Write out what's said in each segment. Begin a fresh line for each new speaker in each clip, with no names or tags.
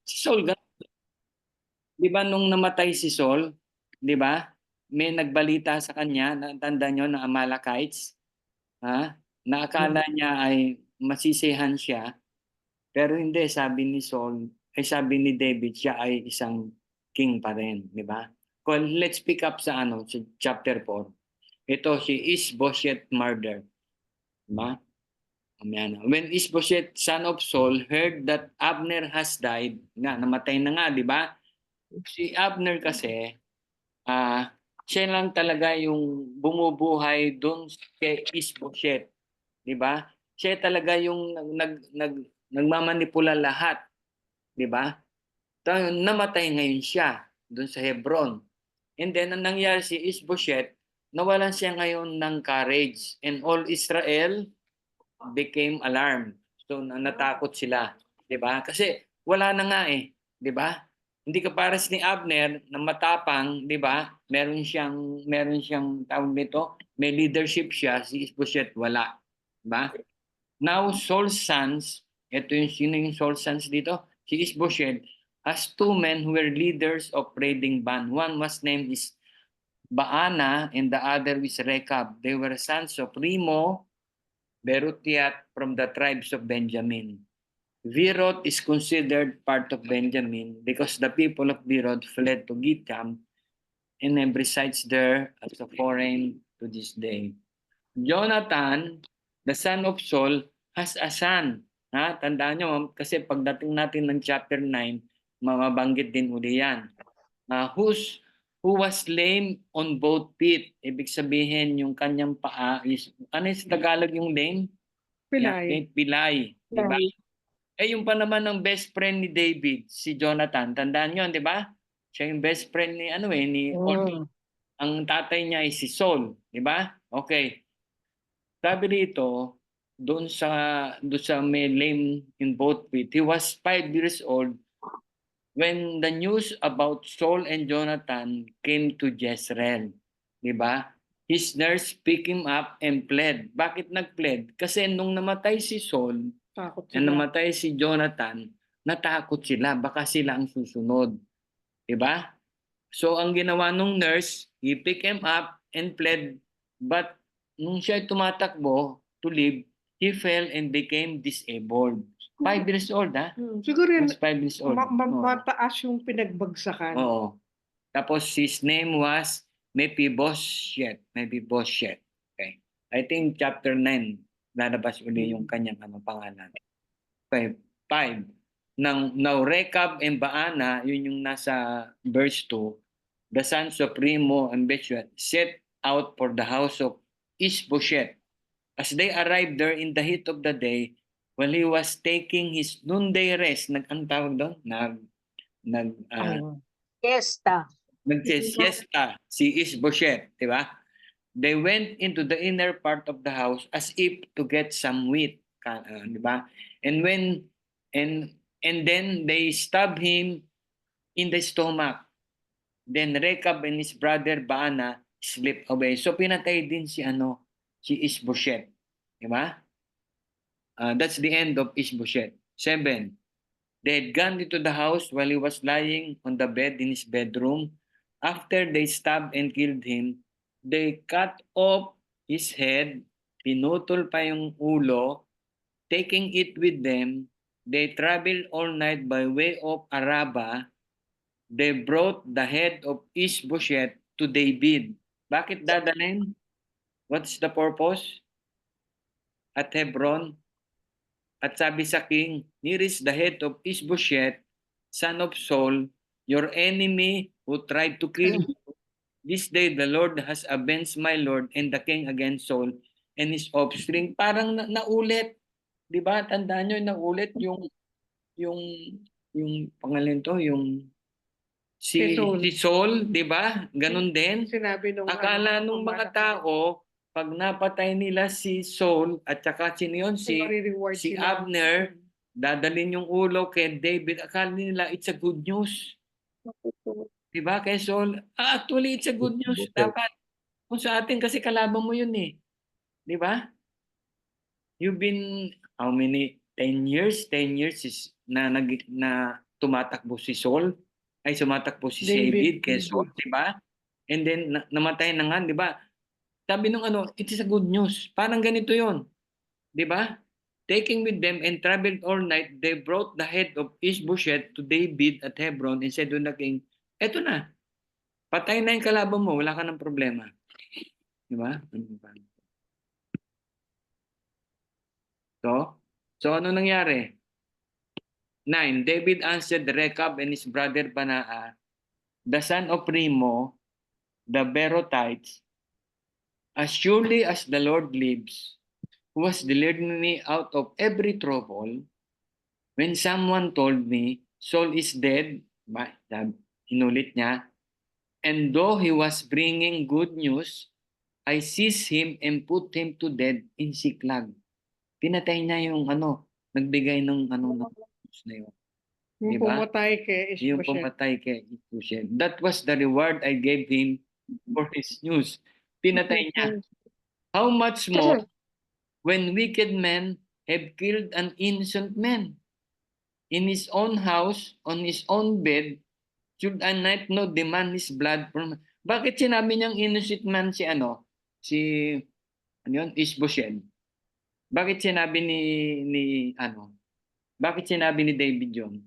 Si Saul, di ba nung namatay si Saul, di ba? May nagbalita sa kanya, tanda nyo, na Amalekites, ha? Na akala niya ay masisihan siya, pero hindi, sabi ni Saul, ay sabi ni David, siya ay isang king pa rin, di ba? Well, let's pick up sa sa chapter 4. Ito si Ishbosheth murder, di ba? Amen. When Ishbosheth, son of Saul, heard that Abner has died, namatay na nga, di ba? Si Abner kasi, siya lang talaga yung bumubuhay doon kay Ishbosheth, di ba? Siya talaga yung nagmamanipula lahat, di ba? Namatay ngayon siya doon sa Hebron. And then ang nangyari si Ishbosheth, nawalan siya ngayon ng courage, and all Israel became alarmed. So natakot sila, 'di ba? Kasi wala na nga eh, 'di ba? Hindi ka pares ni Abner na matapang, 'di ba? Meron siyang tawag nito, may leadership siya, si Ishbosheth wala, 'di ba? Now Saul's sons, ito yung sino yung Saul's sons dito? Si Ishbosheth has two men who were leaders of raiding band. One was named is Baana and the other is Rekab. They were sons of Rimo Berutyat from the tribes of Benjamin. Virot is considered part of Benjamin because the people of Virot fled to Githam and resides there as a foreign to this day. Jonathan, the son of Saul, has a son. Tandaan nyo, kasi pagdating natin ng chapter 9, mababanggit din uli yan. Who was lame on both feet. Ibig sabihin, yung kanyang paa is, ano yung sa Tagalog yung lame?
Pilay.
Pilay. Di ba? Yung pa naman ng best friend ni David, si Jonathan. Tandaan nyo, di ba? Siya yung best friend ni, ni ang tatay niya ay si Saul. Di ba? Okay. Sabi dito, doon sa may lame in both feet, he was 5 years old when the news about Saul and Jonathan came to Jezreel. Di ba? His nurse picked him up and pled. Bakit nag-pled? Kasi nung namatay si Saul, namatay si Jonathan, natakot sila. Baka sila ang susunod. Di ba? So ang ginawa nung nurse, he picked him up and pled. But nung siya tumatakbo to leave, he fell and became disabled. 5 years old, ha?
Siguro yun,
5 years old.
mataas yung pinagbagsakan.
Oo. Tapos his name was Mephibosheth. Mephibosheth. Okay. I think chapter 9, lalabas uli yung kanyang pangalan. 5. Now Rekab and Baana, yun yung nasa verse 2, the sons of Rimo and Bethuel set out for the house of Ishbosheth. As they arrived there in the heat of the day, while he was taking his noonday rest, ang tawag doon?
Fiesta.
Nagsiesta si Ishbosheth, di ba? They went into the inner part of the house as if to get some wheat, di ba? And then they stabbed him in the stomach. Then Rekab and his brother Baana slipped away. So pinatay din si Ishbosheth, di ba? That's the end of Ishbosheth. 7. They had gone into the house while he was lying on the bed in his bedroom. After they stabbed and killed him, they cut off his head, pinutol pa yung ulo, taking it with them. They traveled all night by way of Araba. They brought the head of Ishbosheth to David. Bakit dadalhin? What's the purpose? At Hebron. At sabi sa king, here is the head of Ishbosheth, son of Saul, your enemy who tried to kill you. This day the Lord has avenged my Lord and the king against Saul and his offspring. Parang naulit. Di ba? Tandaan nyo, naulit yung pangalan to, yung si Saul, di ba? Ganun din.
Sinabi nung
Akala nung mga tao, pag napatay nila si Saul at saka sino yun? Si Abner, dadalhin yung ulo kay David. Akala nila it's a good news. Diba? Kay Saul, actually it's a good news. Dapat. Kung sa atin kasi kalaban mo yun eh. Diba? You've been, how many? 10 years? 10 years is na tumatakbo si Saul, ay sumatakbo si
David.
David kay Saul, di ba? And then namatay na nga, di ba? Sabi nung ano, it is a good news. Parang ganito 'yon, di ba? Taking with them and traveled all night, they brought the head of Ishbosheth to David at Hebron and said to the king, eto na, patay na yung kalaban mo, wala ka ng problema. Di ba? So ano nangyari? 9. David answered Rechab and his brother Banaa, the son of Remo, the Beerothites, as surely as the Lord lives, who has delivered me out of every trouble, when someone told me, Saul is dead, inulit niya, and though he was bringing good news, I seized him and put him to death in Siklag. Pinatay niya yung nagbigay ng ng news na yun.
Yung
Diba?
pumatay kay
Yung
Ishbosheth.
pumatay kay Ishbosheth. That was the reward I gave him for his news. Pinatay niya. How much more when wicked men have killed an innocent man in his own house, on his own bed, should a night no demand his blood from... Bakit sinabi niyang innocent man si Ishbosheth? Bakit sinabi bakit sinabi ni David yun?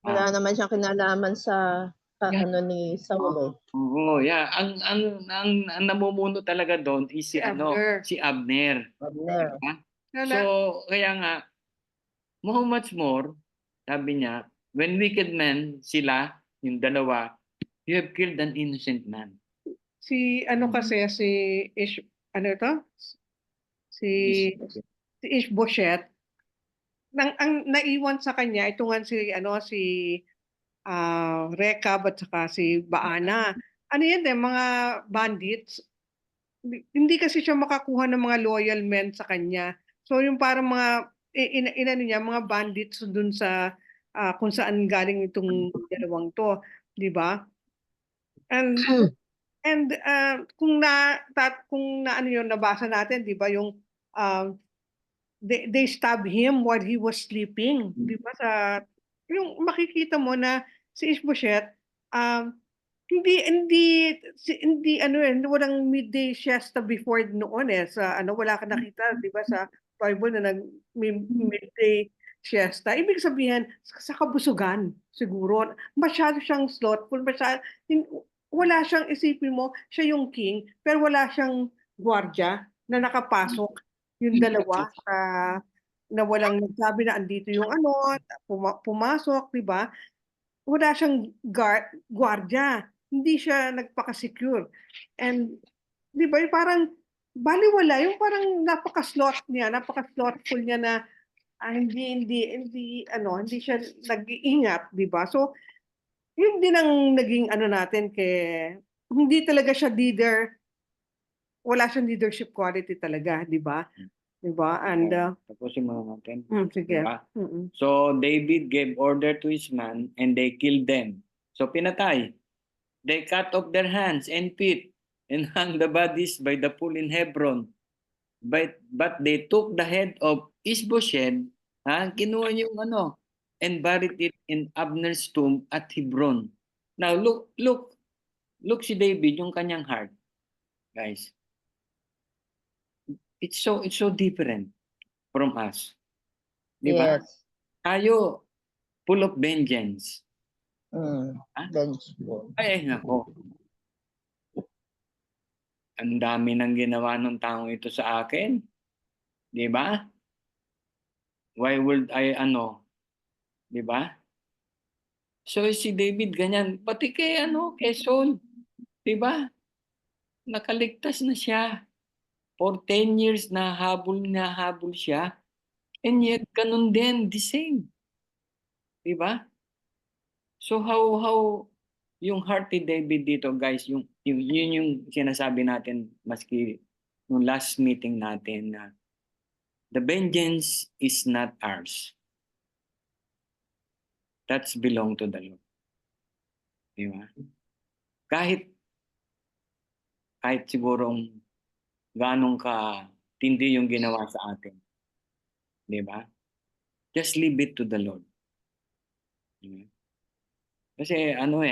Wala naman siyang kinalaman sa
Yeah.
ano ni Saul eh.
Oo, yeah. Ang namumuno talaga doon is si
Abner.
si Abner.
Abner.
Diba?
Wala.
So, kaya nga, how much more, sabi niya, when wicked men, sila, yung dalawa, you have killed an innocent man.
Si kasi si si Ishbosheth, ang naiwan sa kanya ito nga si Rechab at saka si Baana. Ano yan mga bandits. Hindi kasi siya makakuha ng mga loyal men sa kanya. So yung parang mga niya mga bandits dun sa kung saan galing itong dalawang to, 'di ba? And kung ano yun nabasa natin, 'di ba, yung they stabbed him while he was sleeping, 'di ba, yung makikita mo na si Ishbosheth hindi walang midday siesta before noon sa wala ka nakita, 'di ba, sa Bible na midday siesta. Ibig sabihin sa kabusugan siguro. Masyado siyang slothful, wala siyang isipin mo siya yung king pero wala siyang gwardiya na nakapasok yung dalawa na walang nagsabi na andito yung pumasok, 'di ba? Wala siyang gwardiya. Hindi siya nagpaka-secure. And 'di ba parang balewala yung parang napaka-slothful niya na hindi siya nag-iingat, 'di ba? So yun din ang naging natin hindi talaga siya leader. Wala siyang leadership quality talaga, 'di ba? 'Di ba? And
tapusin mo natin.
sige.
Diba? So David gave order to his men and they killed them. So pinatay. They cut off their hands and feet and hung the bodies by the pool in Hebron. But they took the head of Ishbosheth, kinuha niya yung and buried it in Abner's tomb at Hebron. Now look si David, yung kanyang heart, guys. It's so different from us. Di ba?
Yes.
Tayo, full of vengeance.
Vengeful.
Ay, nako. Ang dami nang ginawa ng taong ito sa akin. Di ba? Why would I di ba? So si David ganyan, pati kay Saul, di ba? Nakaligtas na siya. For 10 years na habol siya. And yet ganun din, the same. Di ba? So how yung heart ni David dito, guys, yun yung sinasabi natin maski nung last meeting natin na the vengeance is not ours. That's belong to the Lord. Di ba? Kahit sigurong ganong ka tindi yung ginawa sa atin. Di ba? Just leave it to the Lord. Kasi ano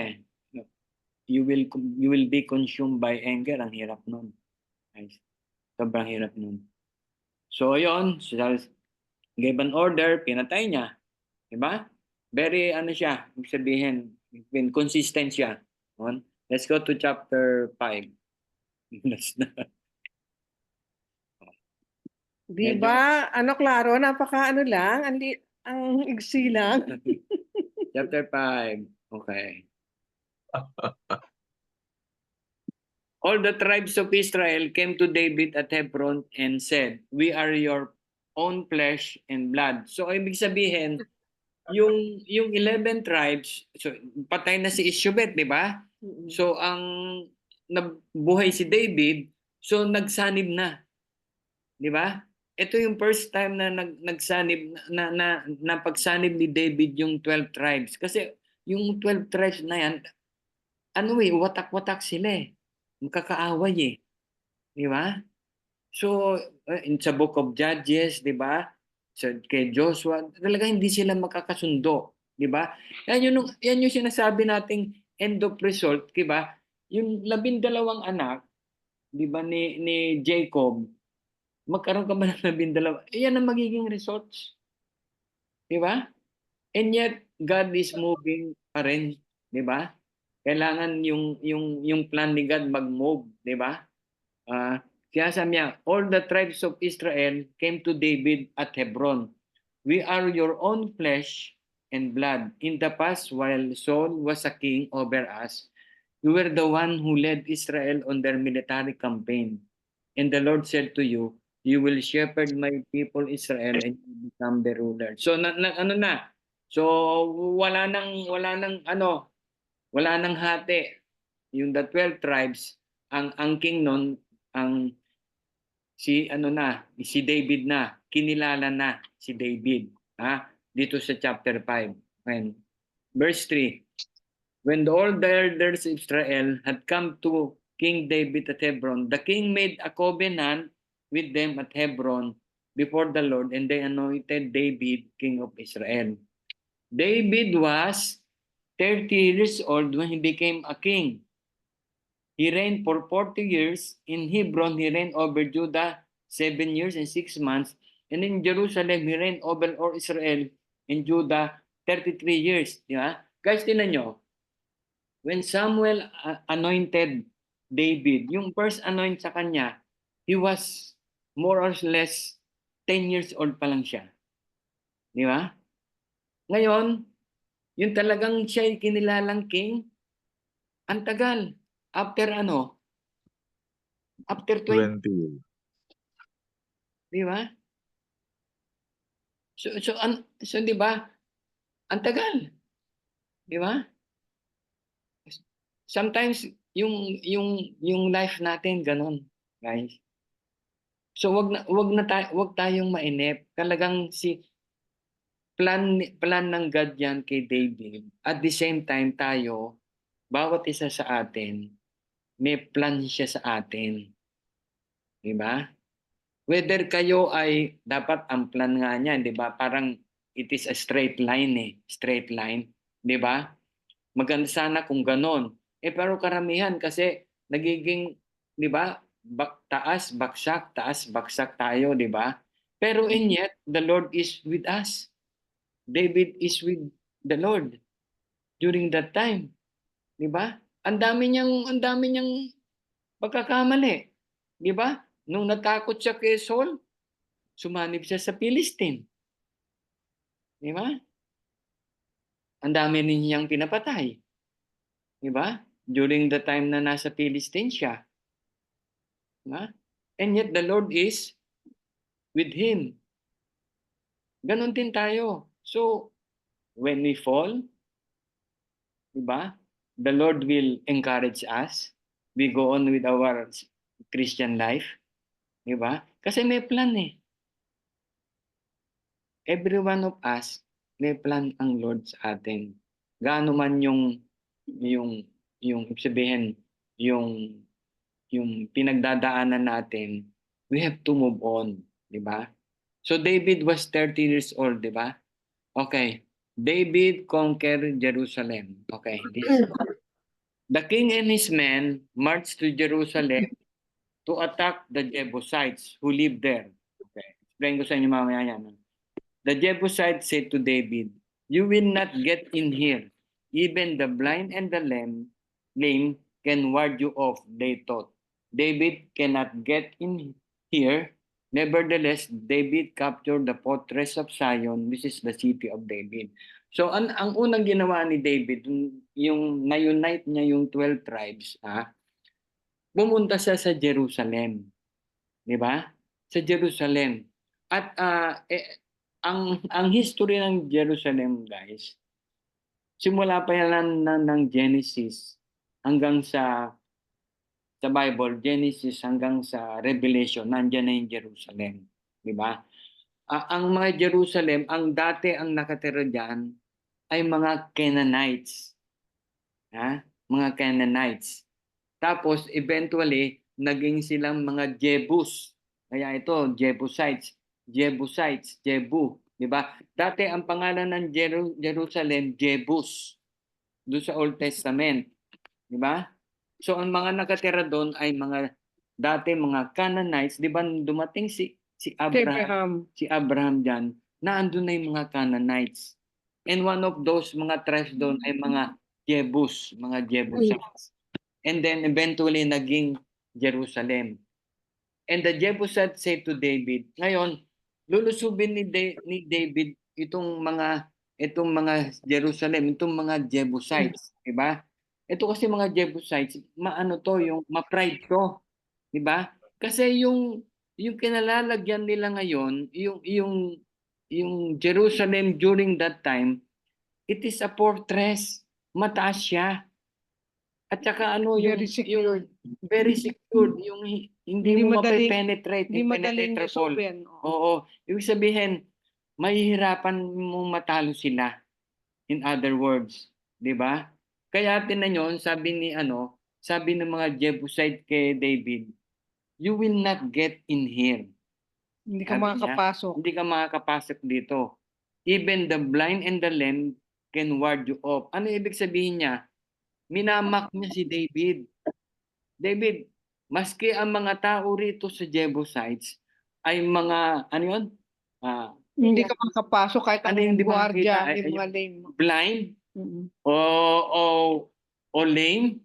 you will be consumed by anger. Ang hirap nun. Guys. Sobrang hirap nun. So, yun. Gave an order, pinatay niya. Diba? Very, ano siya, ibig sabihin, consistent siya. Let's go to chapter 5.
Di ba? Ano, Claro, napaka ano lang, ang igsi lang.
Chapter 5. Okay. All the tribes of Israel came to David at Hebron and said, "We are your own flesh and blood." So ibig sabihin, yung 11 tribes, so patay na si Ishubet, di ba? So ang nabuhay si David, so nagsanib na. Di ba? Ito yung first time na nagsanib na pagsanib ni David yung 12 tribes. Kasi yung 12 tribes na yan, watak-watak sila eh. Magkakaaway eh. Di ba? So, sa Book of Judges, di ba? Kay Joshua, talaga hindi sila makakasundo. Di ba? Yan yung sinasabi nating end of result, di ba? Yung 12 anak, di ba, ni Jacob, magkaroon ka ba ng 12? Yan ang magiging results. Di ba? And yet, God is moving pa rin. Di ba? Kailangan yung plan ni God mag-move. Di ba? Kaya sabi niya, all the tribes of Israel came to David at Hebron. We are your own flesh and blood. In the past, while Saul was a king over us, you were the one who led Israel on their military campaign. And the Lord said to you, you will shepherd my people Israel and you become the ruler. So ano na? So wala nang hati. Yung the 12 tribes, ang king nun, si David na, kinilala na si David, dito sa chapter 5. And verse 3. When all the elders of Israel had come to King David at Hebron, the king made a covenant with them at Hebron before the Lord, and they anointed David king of Israel. David was 30 years old when he became a king. He reigned for 40 years. In Hebron, he reigned over Judah 7 years and 6 months. And in Jerusalem, he reigned over all Israel and Judah 33 years. Di ba? Guys, tinan nyo. When Samuel anointed David, yung first anoint sa kanya, he was more or less 10 years old pa lang siya. Di ba? Ngayon, yung talagang siya kinilalang king, ang tagal. After After 20.
20.
Di ba? So di ba? Ang tagal. Di ba? Sometimes yung life natin ganun, guys. So wag tayong mainip. Talagang plan ng God yan kay David. At the same time tayo, bawat isa sa atin, may plan siya sa atin. Di ba? Whether kayo ay dapat ang plan nga niyan, di ba? Parang it is a straight line straight line, di ba? Maganda sana kung ganon. Pero karamihan kasi nagiging, di ba? Taas, baksak tayo, di ba? Pero and yet, the Lord is with us. David is with the Lord during that time. Di ba? Ang dami niyang pagkakamali. Di ba? Nung natakot siya kay Saul, sumanib siya sa Philistine. Di ba? Ang dami niyang pinapatay. Di ba? During the time na nasa Philistine siya. Di ba? And yet the Lord is with him. Ganon din tayo. So, when we fall, di ba? The Lord will encourage us. We go on with our Christian life. Di ba? Kasi may plan Every one of us, may plan ang Lord sa atin. Gaano man yung sabihin, yung pinagdadaanan natin, we have to move on, di ba? So David was 30 years old, di ba? Okay. David conquered Jerusalem. Okay. The king and his men marched to Jerusalem to attack the Jebusites who lived there. Okay. Explain ko sa inyo mamaya yan. The Jebusites said to David, "You will not get in here. Even the blind and the lame can ward you off," they thought. David cannot get in here. Nevertheless, David captured the fortress of Zion, which is the city of David. So ang unang ginawa ni David, yung na-unite niya yung 12 tribes, pumunta siya sa Jerusalem. Di ba? Sa Jerusalem. At ang history ng Jerusalem, guys, simula pa yan ng Genesis hanggang sa Bible, Genesis hanggang sa Revelation, nandiyan na yung Jerusalem. Di ba? Ang mga Jerusalem, ang dati ang nakatira diyan ay mga Canaanites. Mga Canaanites. Tapos eventually naging silang mga Jebus. Kaya ito, Jebusites, Jebu, 'di ba? Dati ang pangalan ng Jerusalem, Jebus, doon sa Old Testament, 'di ba? So ang mga nakatira doon ay dati mga Canaanites, 'di ba? Dumating si Abraham diyan, na andun na yung mga Canaanites. And one of those mga tribes doon ay mga Jebus, mga Jebusites. And then eventually naging Jerusalem. And the Jebusites said to David, ngayon, lulusubin ni David itong mga Jerusalem, itong mga Jebusites, di ba? Ito kasi mga Jebusites, yung ma-pride to, di ba? Kasi yung kinalalagyan nila ngayon, yung Jerusalem during that time, it is a fortress, mataas siya. At saka
Very secured.
Very secured, yung hindi
Hindi
mo
madaling-
mape-penetrate,
Hindi madaling
impenetrable.
lusubin.
Oo, ibig sabihin, mahihirapan mong matalo sila. In other words, 'di ba? Kaya tinan niyo, sabi ng mga Jebusite kay David, "You will not get in here."
Hindi ka
Sabi niya,
makakapasok.
hindi ka makakapasok dito. Even the blind and the lame can ward you off. Ano ibig sabihin niya? Minamak niya si David. David, maski ang mga tao rito sa Jebusites ay mga,
Hindi ka makakapasok kahit
Ano
ang
yung di
gwardiya,
makakita?
yung mga lame.
blind o lame,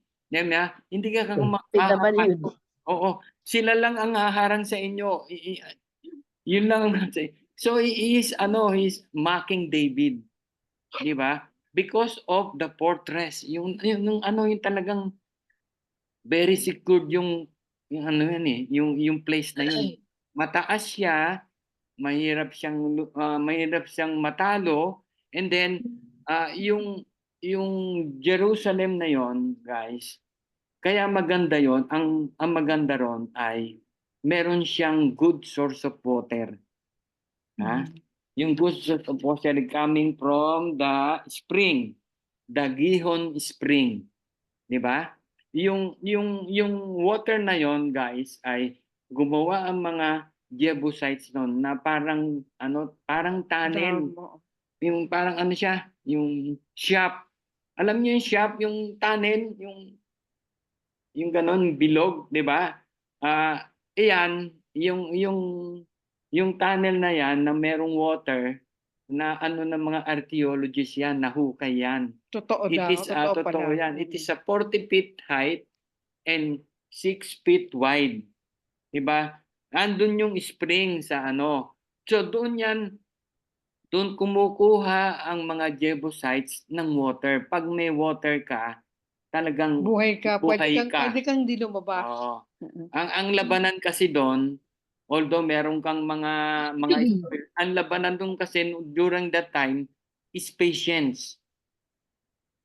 hindi ka
PWD.
Oo, sila lang ang haharang sa inyo. Yun lang ang So he's mocking David. Di ba? Because of the fortress. Yung talagang very secured yung place na yun. Mataas siya, mahirap siyang matalo, and then yung Jerusalem na yon, guys, kaya maganda yon, ang maganda ron ay meron siyang good source of water. Yung good source of water coming from the spring, the Gihon Spring, di ba? Yung water na yon, guys, ay gumawa ang mga Jebusites noon na parang tunnel. Yung parang siya, yung shop. Alam niyo yung shop, yung tunnel, yung ganon, bilog, 'di ba? Iyan, yung tunnel na yan na merong water na ng mga archaeologists yan, nahukay yan.
Totoo
It
daw.
is
Totoo
totoo
pala.
yan. It is a 40 feet height and 6 feet wide. 'Di ba? Andun yung spring sa So doon kumukuha ang mga Jebusites ng water. Pag may water ka, talagang
Buhay ka.
buhay ka.
Pwede kang di lumabas.
Oo. Ang labanan kasi doon, although meron kang mga ang labanan doon kasi during that time is patience.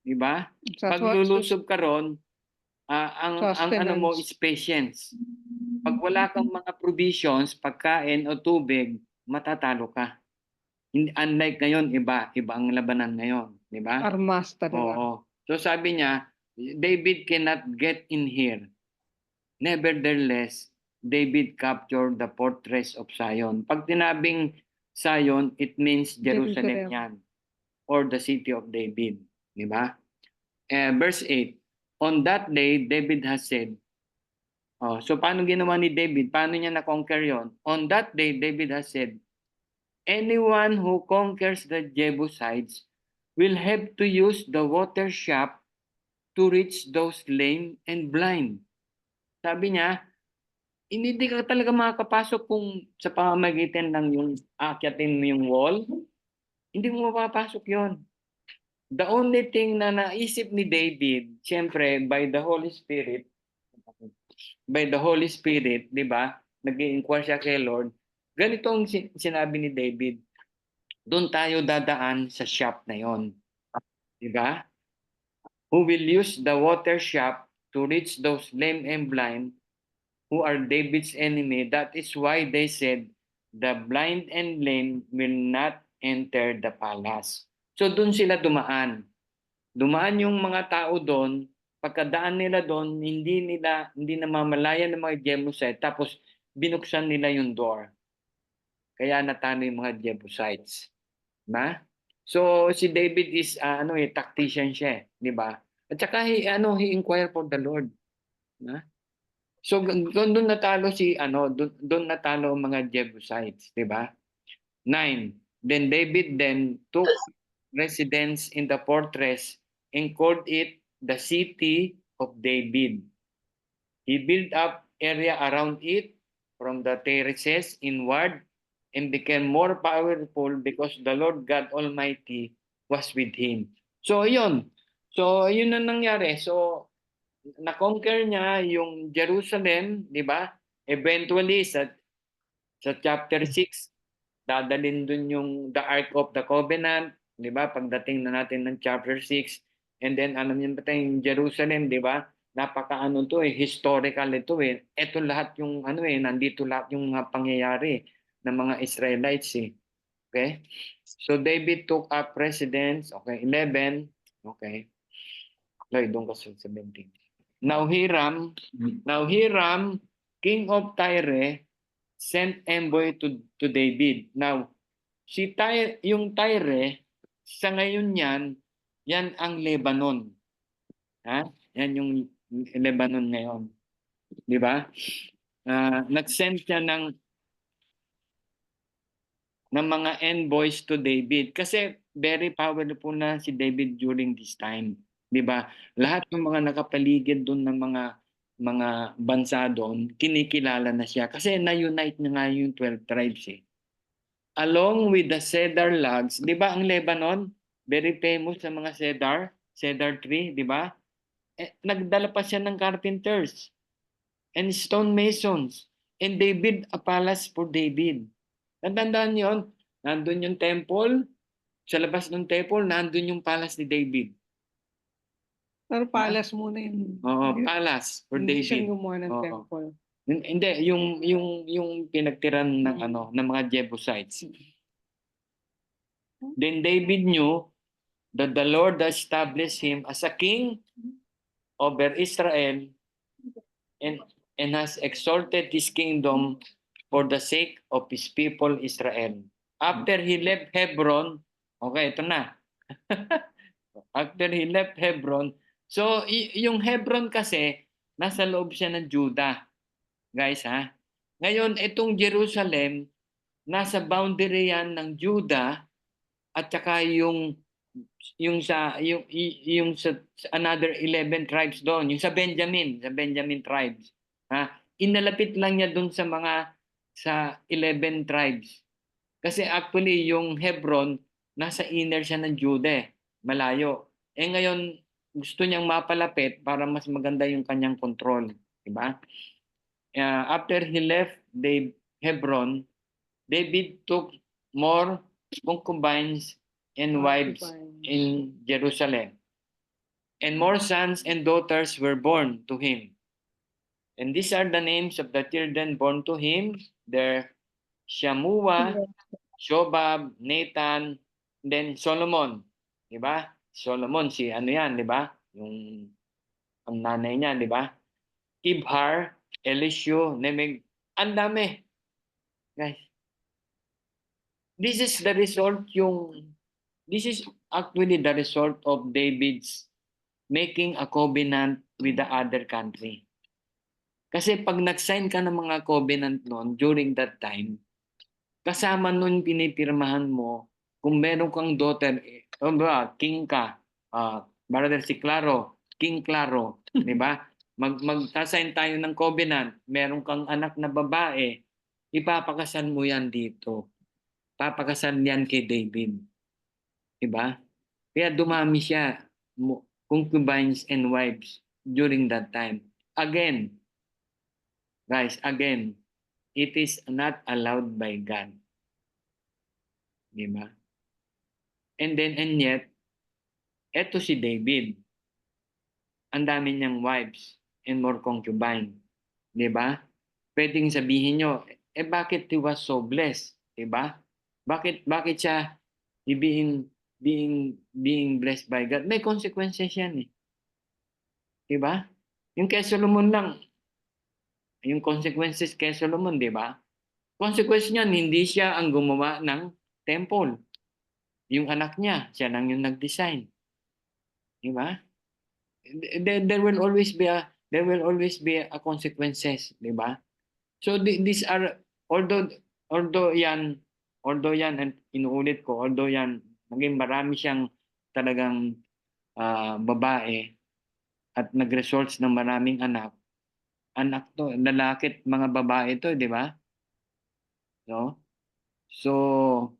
'Di ba? Pag lulusob ka ron, ang mo is patience. Pag wala kang mga provisions, pagkain o tubig, matatalo ka. Unlike ngayon, iba ang labanan ngayon, 'di ba?
Armas talaga.
Oo. So sabi niya, David cannot get in here. Nevertheless, David captured the fortress of Zion. Pag tinabing Zion, it means Jerusalem yan. or the city of David. Di ba? Verse 8, on that day, David has said, so paano ginawa ni David? Paano niya na-conquer yon? On that day, David has said, anyone who conquers the Jebusites will have to use the water shaft to reach those lame and blind. Sabi niya, hindi ka talaga makakapasok kung sa pamamagitan ng yung akyatin mo yung wall. Hindi mo mapapasok yon. The only thing na naisip ni David, siyempre, by the Holy Spirit, di ba? Nag-i-inquire siya kay Lord. Ganito ang sinabi ni David, doon tayo dadaan sa shop na yon. Di ba? Who will use the water shaft to reach those lame and blind who are David's enemy. That is why they said, the blind and lame will not enter the palace. So doon sila dumaan. Dumaan yung mga tao doon. Pagkadaan nila doon, hindi namamalayan ng mga Jebusites. Tapos binuksan nila yung door. Kaya natalo yung mga Jebusites. Diba? So si David is tactician siya, di ba? At saka he inquired for the Lord. Na? So doon natalo doon natalo ang mga Jebusites, di ba? 9. Then David took residence in the fortress and called it the city of David. He built up area around it from the terraces inward and became more powerful because the Lord God Almighty was with him. So yun. So yun ang nangyari. So na-conquer niya yung Jerusalem, di ba? Eventually sa chapter 6, dadalhin dun yung the Ark of the Covenant, di ba? Pagdating na natin ng chapter 6, and then alam niyo ba yung Jerusalem, di ba? Napakaano to historical ito eh. Ito lahat yung nandito lahat yung pangyayari ng mga Israelites eh. Okay? So David took up residence, okay, 11, okay. Lloyd, doon ka sa 17. Now Hiram, king of Tyre, sent envoy to David. Now, yung Tyre, sa ngayon yan ang Lebanon. Ha? Yan yung Lebanon ngayon. Di ba? Nag-send siya ng mga envoys to David kasi very powerful na si David during this time, 'di ba? Lahat ng mga nakapaligid doon ng mga bansa doon, kinikilala na siya kasi na-unite niya nga yung 12 tribes eh. Along with the cedar logs, 'di ba ang Lebanon, very famous sa mga cedar tree, 'di ba? Nagdala pa siya ng carpenters and stone masons, and they built a palace for David. Natandaan yun, nandun yung temple, sa labas ng temple, nandun yung palace ni David.
Pero palace muna yun.
Oo, palace for
Hindi siya
David.
gumawa ng
Oo.
temple.
Hindi, yung pinagtiran ng ng mga Jebusites. Then David knew that the Lord established him as a king over Israel and has exalted his kingdom for the sake of his people Israel. After he left Hebron, okay, ito na. After he left Hebron, so yung Hebron kasi, nasa loob siya ng Judah. Guys ha? Ngayon, itong Jerusalem, nasa boundary yan ng Judah at saka yung sa another 11 tribes doon, yung sa Benjamin tribes. Ha? Inalapit lang niya doon sa 11 tribes. Kasi actually yung Hebron nasa inner siya ng Judah, malayo. Ngayon gusto niyang mapalapit para mas maganda yung kanyang control, di ba? After he left Hebron, David took more concubines and wives in Jerusalem. And more sons and daughters were born to him. And these are the names of the children born to him. They're Shammua, Shobab, Nathan, then Solomon. Di ba? Solomon, si yan, di ba? Yung ang nanay niya, di ba? Ibhar, Elishu, Nemeg. Ang dami. Guys. This is the result yung This is actually the result of David's making a covenant with the other country. Kasi pag nag-sign ka ng mga covenant noon during that time, kasama noon pinipirmahan mo kung meron kang daughter, king ka, brother si Claro, King Claro, di ba? Magsasign tayo ng covenant, meron kang anak na babae, ipapakasal mo yan dito. Papakasal yan kay David. Di ba? Kaya dumami siya, concubines and wives during that time. Again, guys, again, it is not allowed by God. Di ba? And yet, eto si David. Ang dami niyang wives and more concubine. Di ba? Pwedeng sabihin nyo, bakit he was so blessed? Di ba? Bakit siya being blessed by God? May consequences yan eh. Di ba? Yung kay Solomon lang, yung consequences kay Solomon, di ba? Consequence niyan, hindi siya ang gumawa ng temple. Yung anak niya, siya lang yung nag-design. Di ba? There will always be a consequences, di ba? So these are although yan and inuulit ko, although yan naging marami siyang talagang babae at nag-results ng maraming anak to, lalaki at mga babae to, di ba? No? So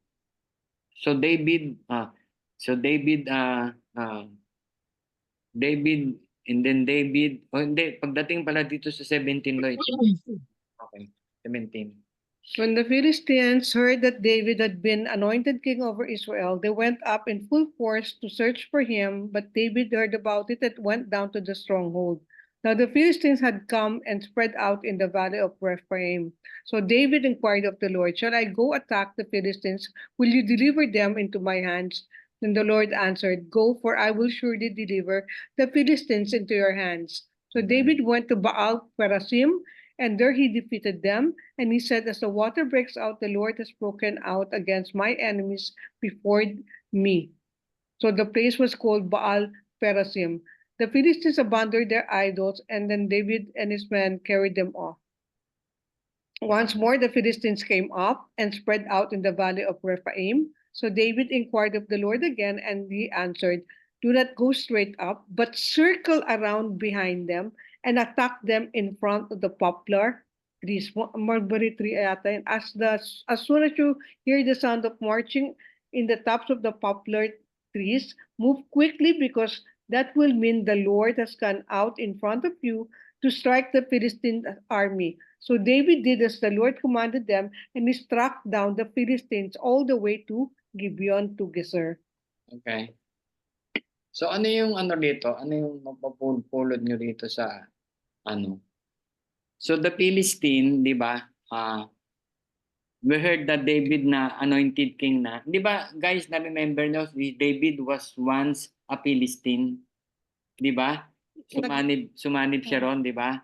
David David, and then David, hindi, pagdating pala dito sa 17, Lloyd. Okay, 17.
When the Philistines heard that David had been anointed king over Israel, they went up in full force to search for him, but David heard about it and went down to the stronghold. Now the Philistines had come and spread out in the valley of Rephaim. So David inquired of the Lord, "Shall I go attack the Philistines? Will you deliver them into my hands?" Then the Lord answered, "Go, for I will surely deliver the Philistines into your hands." So David went to Baal Perazim, and there he defeated them. And he said, "As the water breaks out, the Lord has broken out against my enemies before me." So the place was called Baal Perazim. The Philistines abandoned their idols, and then David and his men carried them off. Once more, the Philistines came up and spread out in the valley of Rephaim. So David inquired of the Lord again, and he answered, "Do not go straight up, but circle around behind them and attack them in front of the poplar trees." Mulberry tree yata yun. As soon as you hear the sound of marching in the tops of the poplar trees, move quickly, because that will mean the Lord has gone out in front of you to strike the Philistine army. So David did as the Lord commanded them, and he struck down the Philistines all the way to Gibeon to Gezer.
Okay. So ano yung dito? Ano yung mapapulot nyo dito sa ano? So the Philistine, di ba? We heard that David na anointed king na. Di ba, guys, na-remember nyo, David was once a Philistine. Di ba? Sumanib siya ron, di ba?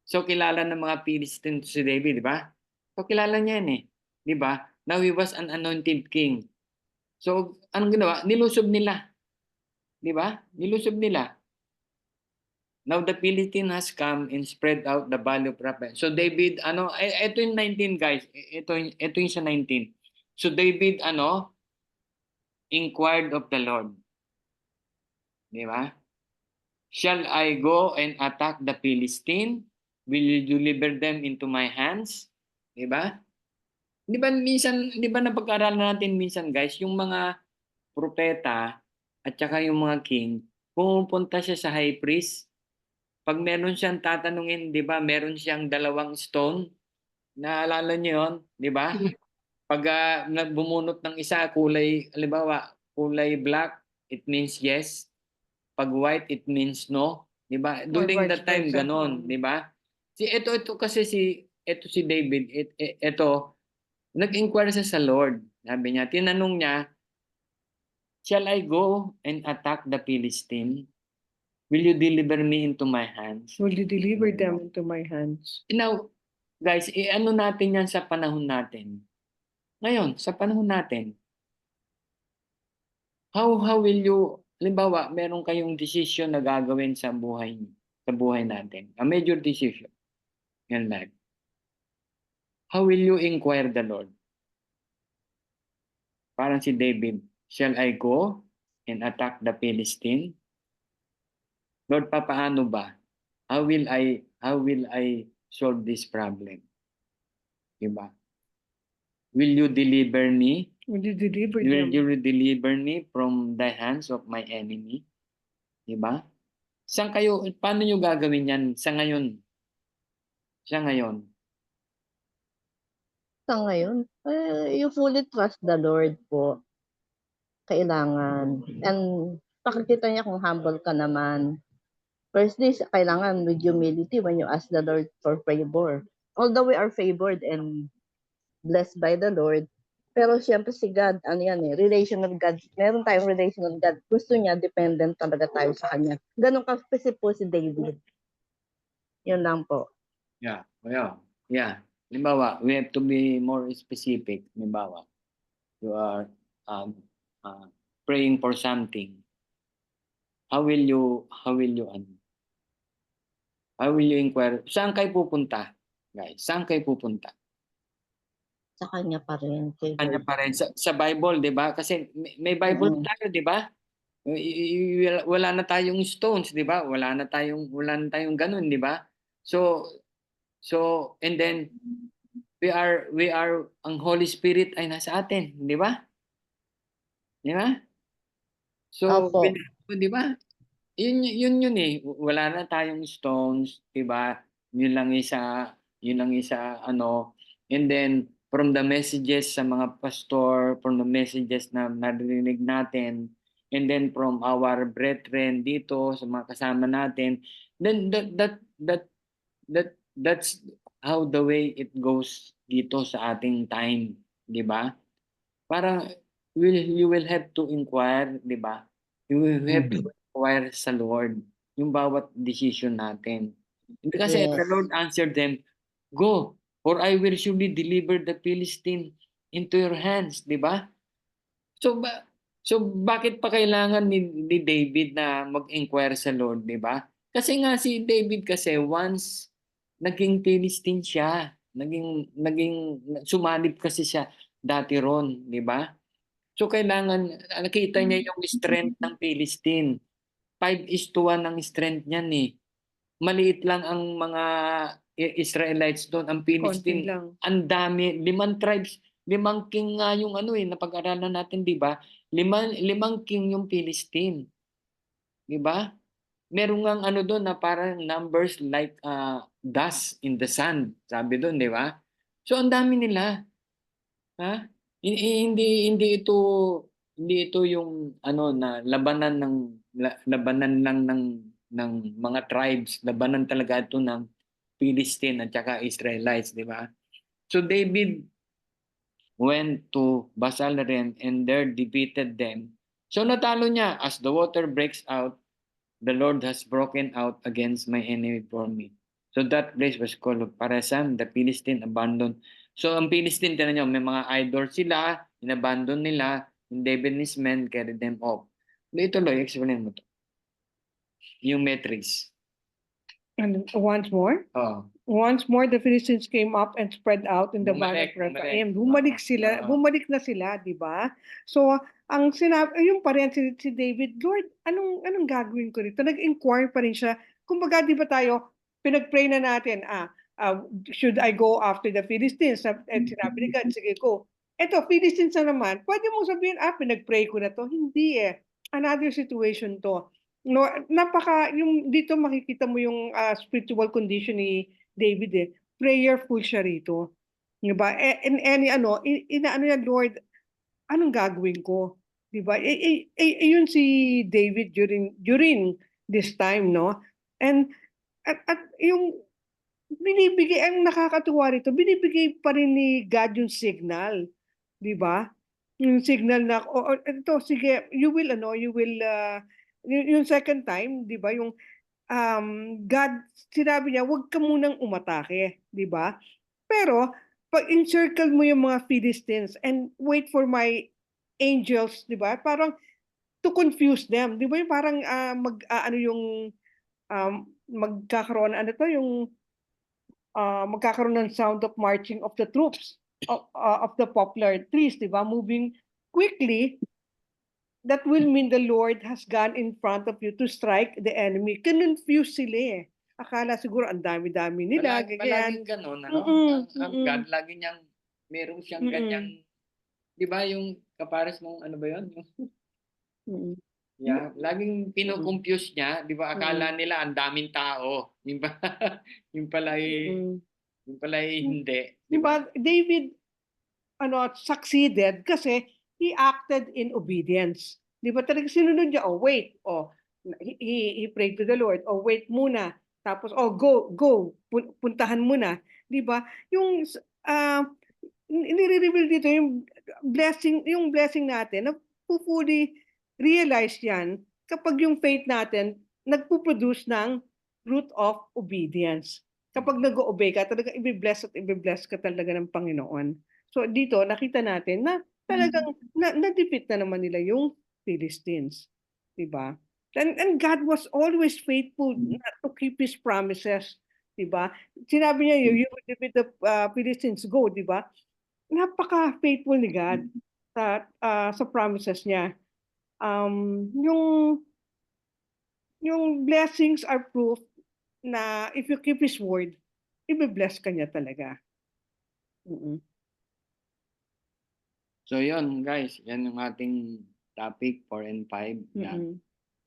So kilala ng mga Philistine si David, di ba? So kilala niya yan eh. Di ba? Now he was an anointed king. So anong ginawa? Nilusob nila. Di ba? Nilusob nila. Now the Philistine has come and spread out the valley of Rephaim. So David, ito yung 19 guys. Ito yung sa 19. So David, inquired of the Lord. Di ba? Shall I go and attack the Philistine? Will you deliver them into my hands? Di ba? Di ba napag-aralan natin minsan guys, yung mga propeta at saka yung mga king, pumupunta siya sa high priest. Pag meron siyang tatanungin, di ba, meron siyang 2 stone. Naalala niyo yun? Di ba? Pag bumunot ng isa, halimbawa, kulay black, it means yes. Pag white, it means no. Di ba? During that time, ganon. Di ba? Ito si David, ito, nag-inquire siya sa Lord. Sabi niya, tinanong niya, shall I go and attack the Philistine? Will you deliver me into my hands?
Will you deliver them into my hands?
Now, guys, ano natin yan sa panahon natin? Ngayon, sa panahon natin, How will you, halimbawa, meron kayong decision na gagawin sa buhay natin, a major decision in life. How will you inquire the Lord? Parang si David, shall I go and attack the Philistine? Lord, papaano ba? How will I solve this problem? Diba? Will you deliver me?
Will you deliver
Will
them?
you deliver me from the hands of my enemy? Diba? Paano nyo gagawin yan sa ngayon? Sa ngayon.
Sa ngayon, you fully trust the Lord po. Kailangan. And pakikita niya kung humble ka naman. Firstly, kailangan with humility when you ask the Lord for favor. Although we are favored and blessed by the Lord, pero siyempre si God, ano yan relational God. Meron tayong relational God. Gusto niya, dependent talaga tayo sa Kanya. Ganun ka-specific po si David. Yun lang po.
Yeah. Halimbawa, we have to be more specific. Halimbawa, you are praying for something. How will you inquire? Saan kayo pupunta? Guys, saan kayo pupunta?
Sa Kanya pa rin. Kay
Kanya
Lord.
pa rin sa Bible, 'di ba? Kasi may Bible tayo, 'di ba? Wala na tayong stones, 'di ba? Wala na tayong ganun, 'di ba? So and then we are ang Holy Spirit ay nasa atin, 'di ba? 'Di ba? So,
Opo.
'di ba? Yun eh. Wala na tayong stones, 'di ba? Yun lang isa ano. And then from the messages sa mga pastor, from the messages na naririnig natin, and then from our brethren dito sa mga kasama natin, then that's how the way it goes dito sa ating time, 'di ba? Parang you will have to inquire, 'di ba? You will have to inquire sa Lord yung bawat decision natin. Hindi kasi
Yes.
the Lord answered them, "Go, for I will surely deliver the Philistine into your hands," 'di ba? So bakit pa kailangan ni David na mag-inquire sa Lord, 'di ba? Kasi nga si David kasi once naging Philistine siya, naging sumalib kasi siya dati ron, 'di ba? So kailangan nakita niya yung strength ng Philistine. 5:1 ang strength niyan eh. Maliit lang ang mga Israelites doon. Ang
Konti
Philistine,
lang.
ang dami, 5 tribes, 5 king nga yung ano eh, napag-aralan natin, 'di ba? 5 king yung Philistine, 'di ba? Meron ngang ano doon na parang numbers like dust in the sand, sabi doon, 'di ba? So ang dami nila. Ha? Hindi ito yung ano na labanan lang ng mga tribes, labanan talaga ito ng Philistine at saka Israelites, di ba? So David went to Baal-Meon and there defeated them. So natalo niya, as the water breaks out, the Lord has broken out against my enemy for me. So that place was called Paresan, the Philistine abandoned. So ang Philistine, tinan nyo, may mga idol sila, inabandon nila, and David and his men carried them off. Ituloy, explain mo to. Yung metrics.
And once more?
Oh.
Once more, the Philistines came up and spread out in the valley of Rephaim. Bumalik na sila, di ba? So, ang sinabi, yung pa rin si David, Lord, anong gagawin ko rito? Nag-inquire pa rin siya. Kumbaga, di ba tayo, pinag-pray na natin, should I go after the Philistines? At sinabi ni God, sige go. Eto, Philistines na naman, pwede mo sabihin, pinag-pray ko na to. Hindi eh. Another situation to. No, yung dito makikita mo yung spiritual condition ni David eh. Prayerful siya rito. Diba? And any inaano niya, Lord, anong gagawin ko? Diba? Yun si David during this time, no? And at yung binibigay, ang nakakatuwa rito, binibigay pa rin ni God yung signal. Diba? Yung signal na, ito, sige, you will, yung second time, diba? Yung God, sinabi niya, huwag ka munang umatake, di ba? Pero, pag encircle mo yung mga Philistines and wait for my angels, di ba? Parang, to confuse them. Di ba yung parang ano yung magkakaroon, ano to, yung magkakaroon ng sound of marching of the troops of the poplar trees, di ba? Moving quickly, that will mean the Lord has gone in front of you to strike the enemy. Kinonfuse sila eh. Akala siguro ang dami-dami nila, ganyan.
Palaging ganun, ano? Ang God, lagi niyang, meron siyang ganyang, di ba yung kapares mong, ano ba yun? Yeah, laging pino-confuse niya, di ba? Akala nila ang daming tao. Yung ba? Yung pala hindi.
Di ba? David succeeded kasi he acted in obedience. Di ba talaga sinunod niya, wait, he prayed to the Lord, wait muna. Tapos, go, puntahan muna. Di ba? Yung, nire-reveal dito yung blessing natin na fully realize yan kapag yung faith natin nagpo-produce ng fruit of obedience. Kapag nag-o-obey ka, talaga i-bless ka talaga ng Panginoon. So dito nakita natin na talagang na-defeat na naman nila yung Philistines, 'di ba? And God was always faithful to keep his promises, 'di ba? Sinabi niya, you will defeat the Philistines, go, 'di ba? Napaka-faithful ni God sa promises niya. Yung blessings are proof na if you keep his word, i-bless ka niya talaga.
So yun guys, yan yung ating topic 4 and 5 na.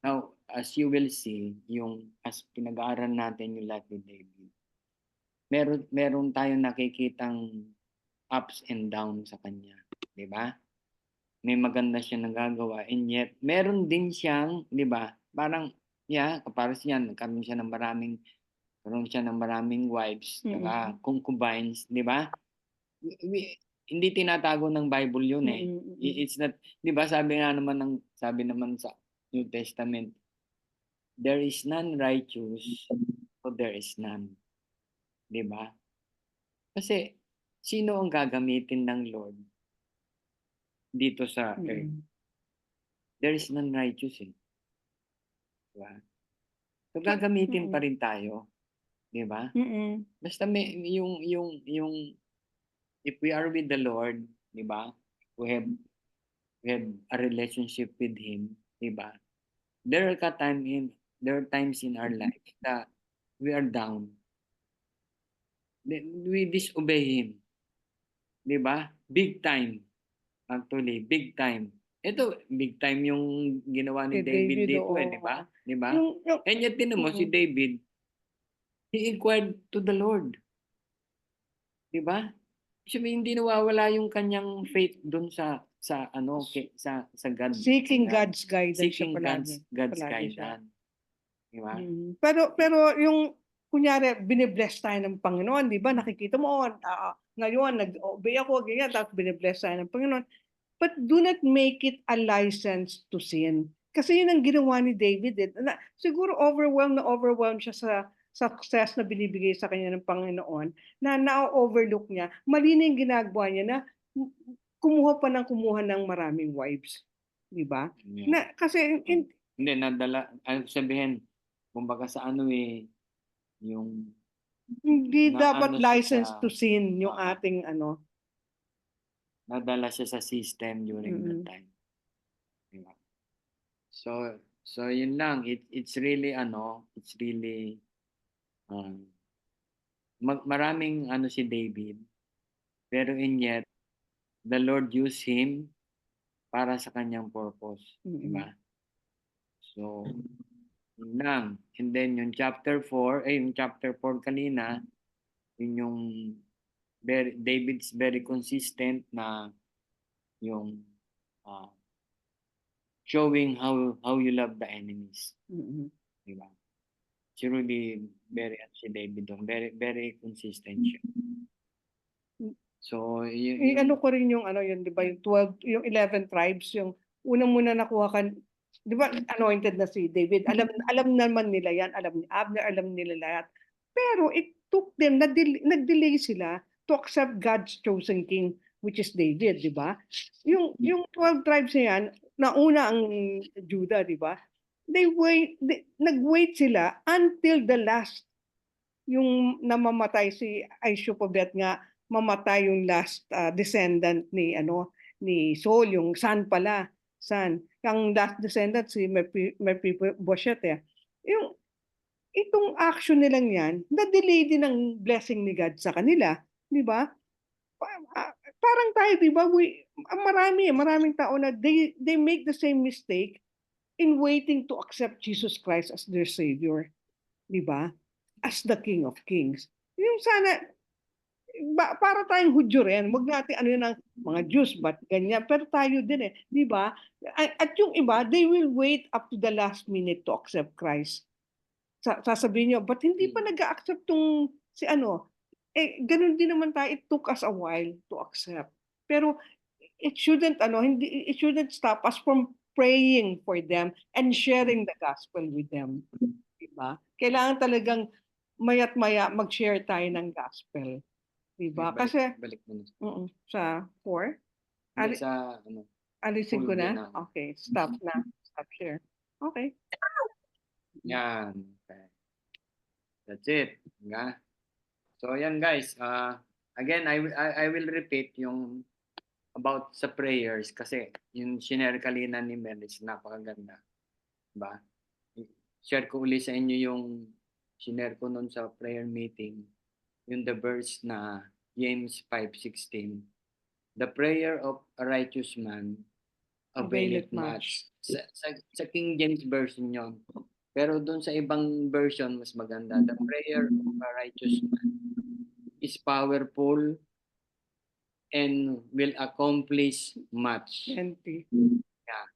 Now, as you will see, yung as pinag-aaral natin yung life ni David, meron tayong nakikitang ups and downs sa kanya, di ba? May maganda siya nagagawa, and yet meron din siyang, di ba? Parang kapares yan, nagkaroon siya ng maraming wives, saka concubines, di ba? Hindi tinatago ng Bible yun eh. It's not, di ba sabi naman sa New Testament, there is none righteous, so there is none. Di ba? Kasi sino ang gagamitin ng Lord dito sa earth? There is none righteous eh. Di ba? So gagamitin pa rin tayo. Di ba? Basta may yung if we are with the Lord, di ba? We have a relationship with him, di ba? There are times in our life that we are down. We disobey him. Di ba? Big time. Actually, big time. Ito, big time yung ginawa ni David dito eh, di ba? Di ba? And yet, tinan mo, si David, he inquired to the Lord. Di ba? Sabi, hindi nawawala yung kanyang faith doon sa God.
Seeking God's guidance.
Seeking God's guidance. Di ba?
Pero yung kunyari binibless tayo ng Panginoon, di ba? Nakikita mo, ngayon nag-obey ako, ganyan, tapos binibless tayo ng Panginoon. But do not make it a license to sin. Kasi yun ang ginawa ni David. Siguro overwhelmed siya sa success na binibigay sa kanya ng Panginoon, na na-overlook niya. Mali na yung ginagawa niya na kumuha ng maraming wives. Di ba?
Yeah.
Kasi
hindi, nadala, sabihin, kumbaga sa yung
hindi dapat license to sin yung ating
nadala siya sa system during that time. Diba? So yun lang, it's really maraming si David, pero in yet the Lord used him para sa kanyang purpose, diba? So yun lang. And then yung chapter 4 kanina, yun yung David's very consistent na yung showing how you love the enemies. Diba? It's really very si David doon, very very consistent siya. So
ano ko rin yung yun, 'di ba, yung 11 tribes, yung unang muna nakuha kan, 'di ba, anointed na si David. Alam naman nila yan, alam ni Abner, alam nila lahat. Pero it took them, nag-delay sila to accept God's chosen king, which is David, 'di ba? Yung 12 tribes na yan, nauna ang Juda, di ba? Nag-wait sila until the last, yung namamatay si Aishopobet nga, mamatay yung last descendant ni Saul, yung son pala, son. Ang last descendant si Mephibosheth eh. Yung itong action nilang yan, na-delay din ang blessing ni God sa kanila, di ba? Parang tayo, di ba? Maraming tao na they make the same mistake in waiting to accept Jesus Christ as their Savior, di ba? As the King of Kings. Yung sana, para tayong Hudyo rin, wag natin ano yun ang mga Jews, but ganyan, pero tayo din eh, di ba? At yung iba, they will wait up to the last minute to accept Christ. Sasabihin nyo, but hindi pa nag-accept tong si ano, ganun din naman tayo, it took us a while to accept. Pero it shouldn't it shouldn't stop us from praying for them and sharing the gospel with them. Diba? Kailangan talagang mayat maya mag-share tayo ng gospel. Diba? Kasi
balik mo na.
Sa 4,
Hindi, sa ano,
alisin ko
full
na.
na.
Okay, stop na. Stop share. Okay.
Yan. Okay. That's it. Nga. So yan guys, again I will repeat yung about sa prayers kasi yung shinare kanina ni Mel is napakaganda. Diba? Share ko uli sa inyo yung shinare ko noon sa prayer meeting, yung the verse na James 5:16. The prayer of a righteous man availeth much. Sa King James version yon. Pero doon sa ibang version mas maganda. The prayer of a righteous man is powerful and will accomplish much.
Empty.
Yeah.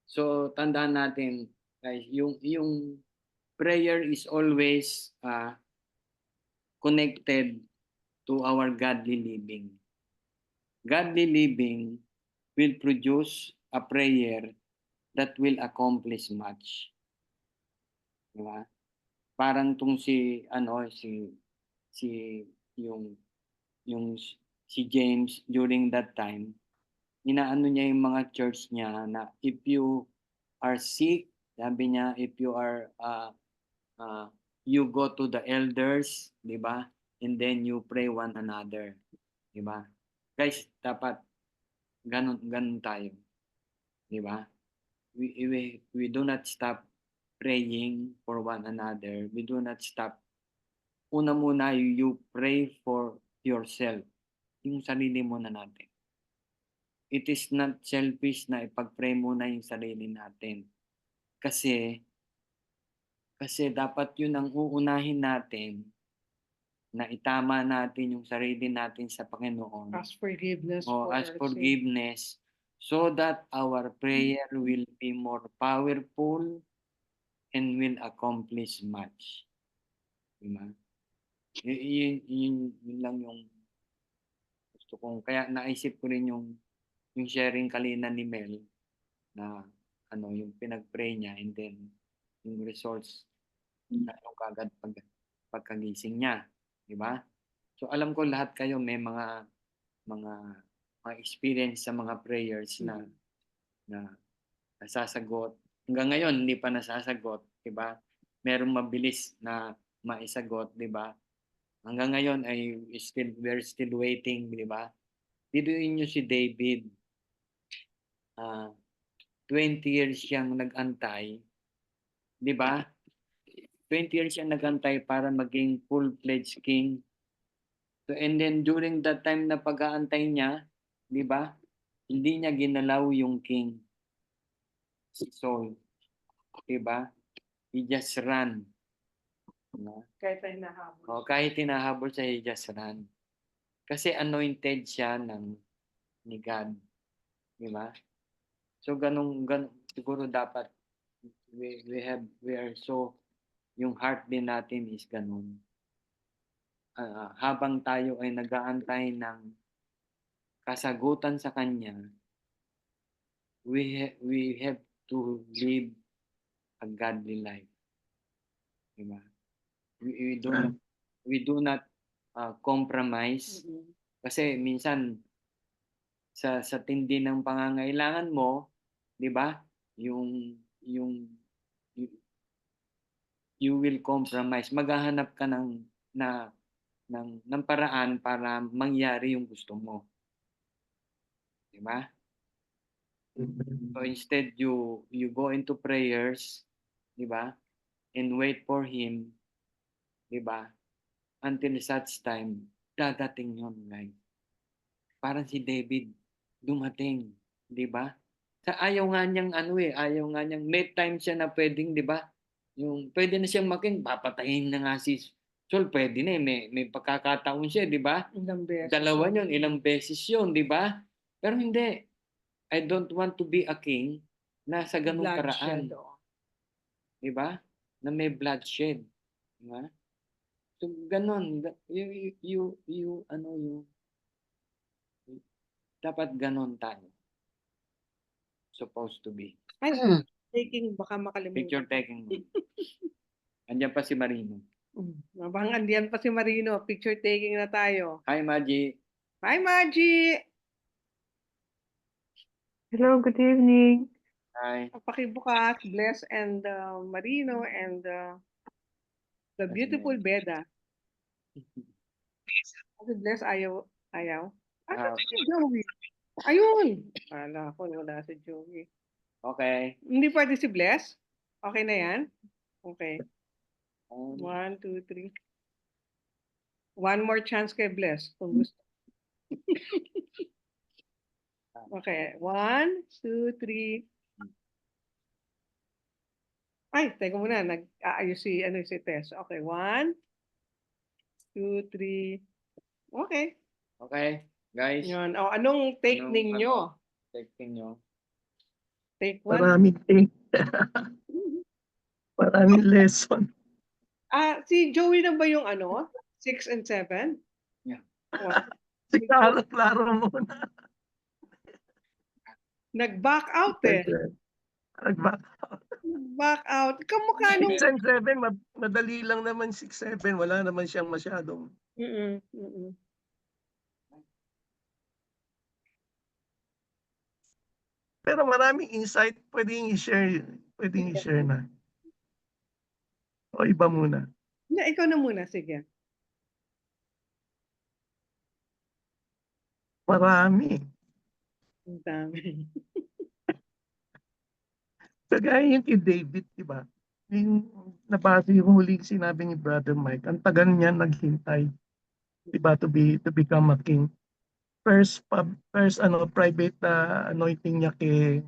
So tandaan natin guys, yung prayer is always connected to our godly living. Godly living will produce a prayer that will accomplish much. Diba? Parang tong si yung si James during that time, inaano niya yung mga church niya na if you are sick, sabi niya, if you are you go to the elders, di ba? And then you pray one another, di ba? Guys, dapat ganun tayo, di ba? We do not stop praying for one another. We do not stop. Una muna, you pray for yourself, yung sarili muna natin. It is not selfish na ipag-pray muna yung sarili natin. Kasi dapat yun ang uunahin natin na itama natin yung sarili natin sa Panginoon.
Ask forgiveness.
Ask forgiveness so that our prayer will be more powerful and will accomplish much. Diba? Yun lang yung gusto kong, kaya naisip ko rin yung sharing kalina ni Mel na yung pinag-pray niya and then yung results na kagad pagkagising niya, di ba? So alam ko lahat kayo may mga experience sa mga prayers na nasasagot. Hanggang ngayon hindi pa nasasagot, di ba? Merong mabilis na maisagot, di ba? Hanggang ngayon ay we're still waiting, di ba? Dito niyo si David. 20 years siyang nag-antay, di ba? 20 years siyang nag-antay para maging full-fledged king. So, and then during that time na pag-aantay niya, di ba? Hindi niya ginalaw yung king. Si Saul. Di ba? He just ran. Diba?
Kahit hinahabol.
Kahit hinahabol siya, he just ran. Kasi anointed siya ni God. Di ba? So ganun siguro dapat we are so yung heart din natin is ganun. Habang tayo ay nag-aantay ng kasagutan sa kanya, we have to live a godly life. Diba? We do not compromise kasi minsan sa tindi ng pangangailangan mo, 'di ba? Yung you, you will compromise. Maghahanap ka ng paraan para mangyari yung gusto mo, 'di ba? So instead you go into prayers, 'di ba? And wait for him, 'di ba? Until such time dadating yon, guys. Parang si David dumating, 'di ba? Ayaw nga niyang ano ayaw nga niyang may time siya na pwedeng, 'di ba? Yung pwede na siyang papatayin na nga si Saul, pwede na may pagkakataon siya, 'di ba?
Ilang beses.
Dalawa yun, ilang beses yun, 'di ba? Pero hindi. I don't want to be a king na sa ganung paraan,
Bloodshed, oo.
'di ba? Na may bloodshed, 'di ba? So ganon, dapat ganon tayo. Supposed to be.
Ay, taking, baka
Picture
makalimutan.
taking mo. Andiyan pa si Marino.
Abang andiyan pa si Marino, picture taking na tayo.
Hi, Maji.
Hi, Maggie!
Hello, good evening.
Hi.
Pakibukas, Bless and Marino and the beautiful Beda. Kasi Bless ayaw.
Ah,
Si Joey. Ayun! Wala ko, wala si Joey.
Okay.
Hindi pwede si Bless? Okay na yan? Okay. 1, 2, 3. One more chance kay Bless kung gusto. Okay. 1, 2, 3. Ay, teka muna. Nag-aayos si Tess. Okay. 1, 2, 3. Okay.
Okay, guys.
Yun. O, anong take ninyo?
Take ninyo.
Take 1.
Maraming take. Maraming lesson.
Si Joey na ba yung 6 and 7?
Yeah.
Klaro muna.
Nag-back out eh.
Nag-back
Nag-back out. Kamukha nung...
6 and 7, madali lang naman 6-7. Wala naman siyang masyadong. Pero maraming insight pwedeng i-share. Pwedeng i-share na. O iba muna.
Ikaw na muna, sige.
Marami.
Ang dami.
Kagaya yung kay David, di ba? Yung nabasa yung huling sinabi ni Brother Mike, ang tagal niya naghintay, di ba, to become a king. First private anointing niya kay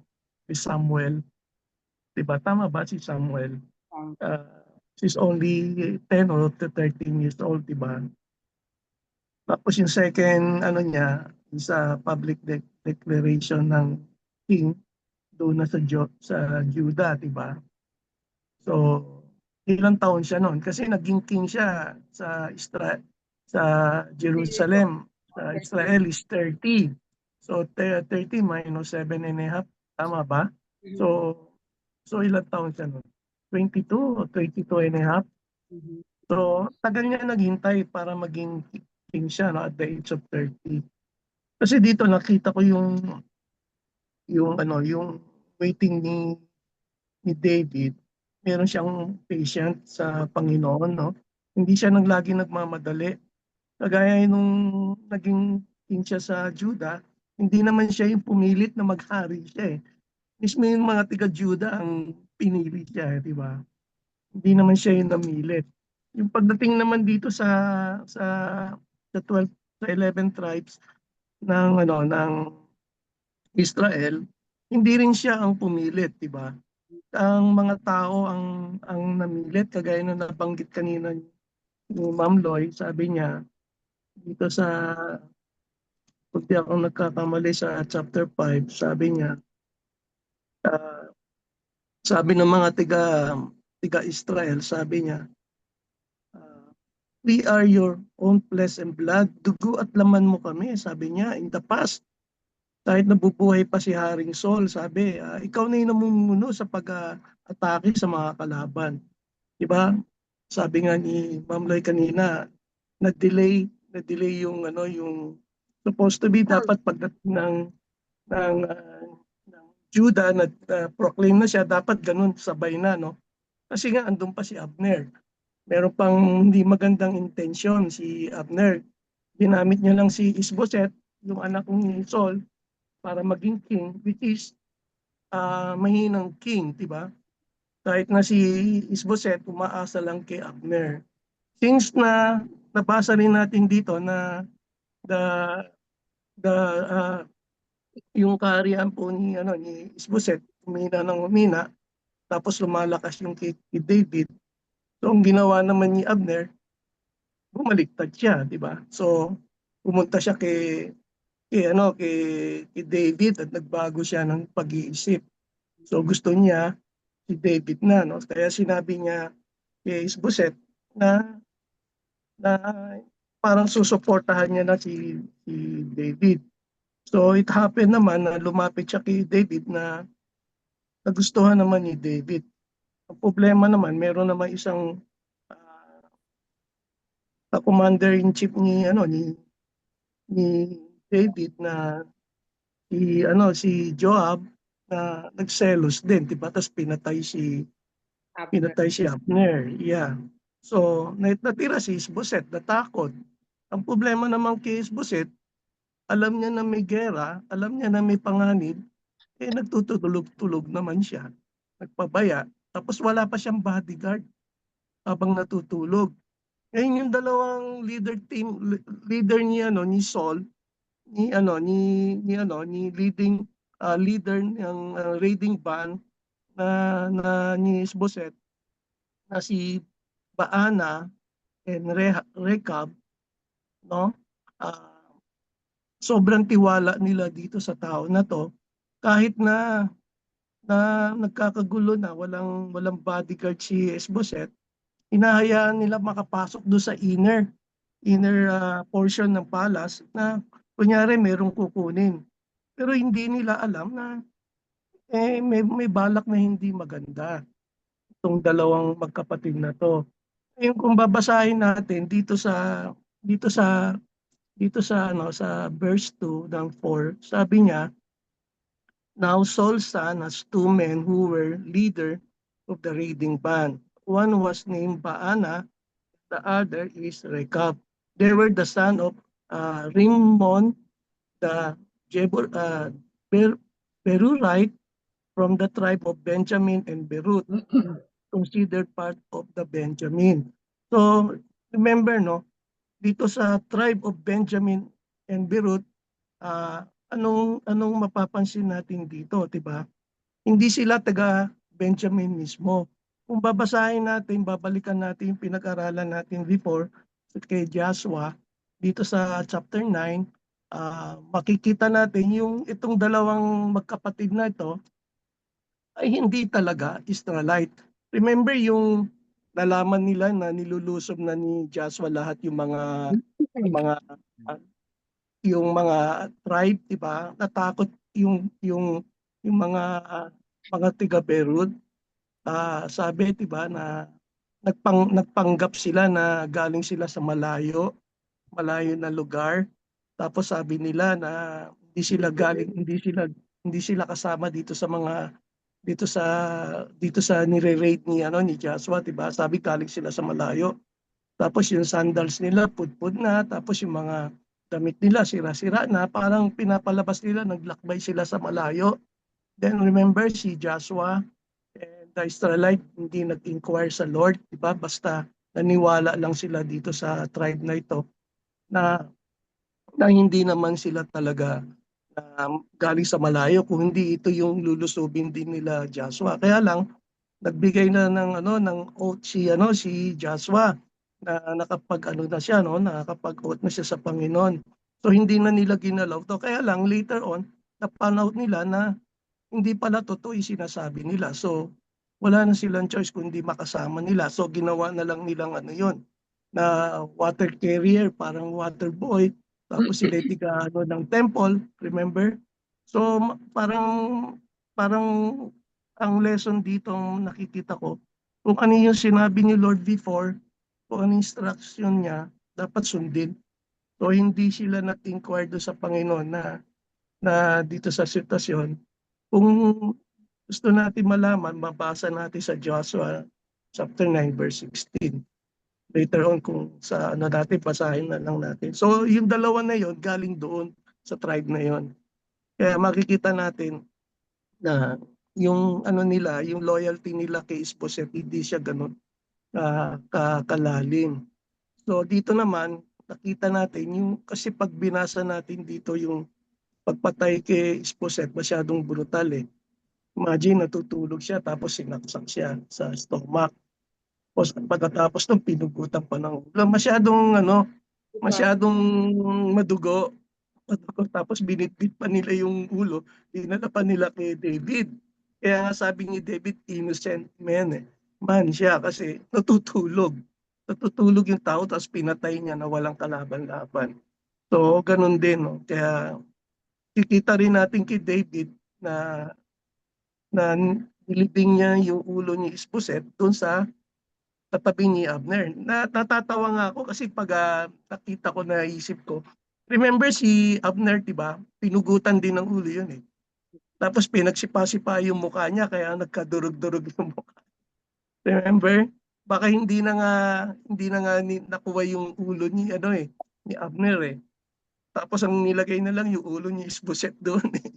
Samuel. Di ba? Tama ba si Samuel? She's only 10 or 13 years old, di ba? Tapos yung second niya, sa public declaration ng king doon na sa Judah, di ba? So, ilang taon siya noon? Kasi naging king siya sa Jerusalem. Sa Israel is 30. So, 30 minus 7.5. Tama ba? So ilang taon siya noon? 22 o 22.5. So, tagal niya naghintay para maging king siya at the age of 30. Kasi dito nakita ko yung waiting ni David. Meron siyang patient sa Panginoon, no? Hindi siya lagi nagmamadali. Kagaya nung naging king siya sa Judah, hindi naman siya yung pumilit na maghari siya eh. Mismo yung mga taga-Judah ang pinili siya, di ba? Hindi naman siya yung namilit. Yung pagdating naman dito sa 11 tribes ng Israel, hindi rin siya ang pumilit, di ba? Ang mga tao ang namilit, kagaya na nabanggit kanina ni Ma'am Loy, sabi niya dito sa, kung di ako nagkakamali sa chapter 5, sabi niya, sabi ng mga tiga Israel, sabi niya, we are your own flesh and blood, dugo at laman mo kami, sabi niya, in the past. Kahit nabubuhay pa si Haring Saul, sabi, ikaw na yung namumuno sa pag-atake sa mga kalaban. Diba? Sabi nga ni Ma'am Loy kanina, na-delay yung supposed to be dapat pagdating ng Judah proclaim na siya, dapat ganun sabay na, no? Kasi nga andun pa si Abner. Meron pang hindi magandang intensyon si Abner. Ginamit niya lang si Isboset, yung anak ni Saul, para maging king, which is mahinang king, di ba? Kahit na si Isboset umaasa lang kay Abner. Since na nabasa rin natin dito na the the yung kaharian po ni Isboset umina ng umina, tapos lumalakas yung kay David. So ang ginawa naman ni Abner, bumaliktad siya, di ba? So pumunta siya kay David at nagbago siya ng pag-iisip. So gusto niya si David na, no? Kaya sinabi niya kay Isboset na parang susuportahan niya na si David. So it happened naman na lumapit siya kay David na nagustuhan naman ni David. Ang problema naman, meron naman isang commander-in-chief ni David na si Joab na nagselos din, 'di ba? Tapos
Abner.
pinatay si Abner. Yeah. So, natira si Isboset, natakot. Ang problema naman kay Isboset, alam niya na may gera, alam niya na may panganib, nagtutulog-tulog naman siya. Nagpabaya. Tapos wala pa siyang bodyguard habang natutulog. Ngayon yung dalawang leader ni Saul, ni leader ng raiding band na ni Isboset, na si Baana and Rekab, no? Sobrang tiwala nila dito sa tao na to, kahit na nagkakagulo na, walang bodyguard si Isboset, hinahayaan nila makapasok do sa inner portion ng palace na kunyari merong kukunin. Pero hindi nila alam na may balak na hindi maganda itong dalawang magkapatid na to. Yung kung babasahin natin sa verse 2 ng 4, sabi niya, "Now Saul's son has two men who were leader of the raiding band. One was named Baana, the other is Rekab. They were the son of Rimmon, the Berurite from the tribe of Benjamin, and Berut, considered part of the Benjamin." So remember, no, dito sa tribe of Benjamin and Berut, anong mapapansin natin dito, 'di ba? Hindi sila taga Benjamin mismo. Kung babasahin natin, babalikan natin yung pinag-aralan natin before kay Joshua dito sa chapter 9, makikita natin yung itong dalawang magkapatid na ito ay hindi talaga Israelite. Remember yung nalaman nila na nilulusob na ni Joshua lahat mga yung mga tribe, 'di ba? Natakot yung mga tiga Beirut. Sabi, 'di ba, na nagpanggap sila na galing sila sa malayo na lugar. Tapos sabi nila na hindi sila kasama dito sa nire-raid ni Joshua, 'di ba? Sabi galing sila sa malayo. Tapos yung sandals nila pudpud na, tapos yung mga damit nila sira-sira na, parang pinapalabas nila naglakbay sila sa malayo. Then remember si Joshua and the Israelite hindi nag-inquire sa Lord, 'di ba? Basta naniwala lang sila dito sa tribe na ito na hindi naman sila talaga galing sa malayo, kung hindi ito yung lulusubin din nila Joshua. Kaya lang nagbigay na ng oath si Joshua na nakapag-oath na siya sa Panginoon. So hindi na nila ginalaw to. Kaya lang later on napanaw nila na hindi pala totoo yung sinasabi nila. So wala na silang choice kundi makasama nila. So ginawa na lang nilang na water carrier, parang water boy. Tapos sila ng temple, remember? So parang ang lesson dito nakikita ko, kung ano yung sinabi ni Lord before, kung ano yung instruction niya, dapat sundin. So hindi sila nag-inquire doon sa Panginoon na dito sa sitwasyon, Kung gusto natin malaman, mabasa natin sa Joshua chapter 9 verse 16. Later on kung sa ano natin, basahin na lang natin. So yung dalawa na yon galing doon sa tribe na yon. Kaya makikita natin na yung ano nila, yung loyalty nila kay Isboset, hindi siya ganun kalalim. So dito naman, nakita natin yung, kasi pag binasa natin dito yung pagpatay kay Isboset, masyadong brutal eh. Imagine, natutulog siya tapos sinaksak siya sa stomach. Tapos pagkatapos nung pinugutan pa ng ulo, masyadong madugo. Madugo. Tapos binitbit pa nila yung ulo, dinala pa nila kay David. Kaya nga sabi ni David, innocent man siya kasi natutulog. Natutulog yung tao tapos pinatay niya na walang kalaban-laban. So, ganun din. No? Kaya kikita rin natin kay David na nilibing niya yung ulo ni Isboset doon sa katabi ni Abner. Natatawa nga ako kasi pag nakita ko, naisip ko, remember si Abner, diba? Pinugutan din ng ulo yun eh. Tapos pinagsipa-sipa yung mukha niya kaya nagkadurog-durog yung mukha. Remember? Baka hindi na nga nakuha yung ulo ni ni Abner eh. Tapos ang nilagay na lang yung ulo ni Isboset doon eh.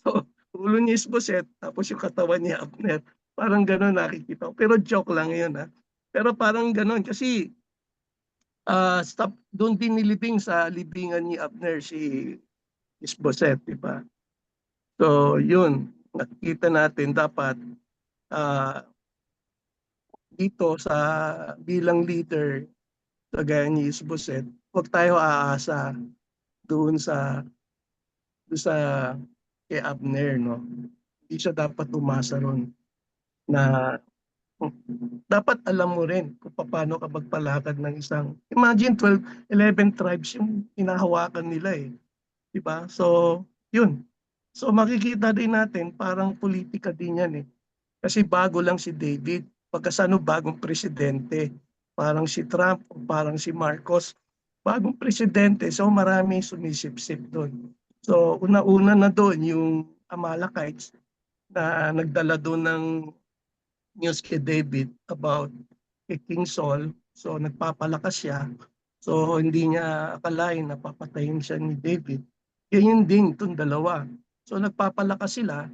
So, ulo ni Isboset, tapos yung katawan ni Abner. Parang gano'n nakikita ko. Pero joke lang yun ha. Pero parang gano'n kasi doon din nilibing sa libingan ni Abner si Isboset, di ba? So, yun. Nakikita natin dapat ah, dito sa bilang leader kagaya ni Isboset, huwag tayo aasa doon sa kay Abner, no? Hindi siya dapat umasa ron na dapat alam mo rin kung paano ka magpalakad ng isang, imagine 12, 11 tribes yung hinahawakan nila eh. Diba? So, yun. So makikita din natin parang politika din yan eh. Kasi bago lang si David, pagkasano bagong presidente, parang si Trump o parang si Marcos, bagong presidente, so marami sumisip-sip doon. So una-una na doon yung Amalekites na nagdala doon ng news kay David about kay King Saul. So nagpapalakas siya. So hindi niya akalain na papatayin siya ni David. Ganyan din itong dalawa. So nagpapalakas sila,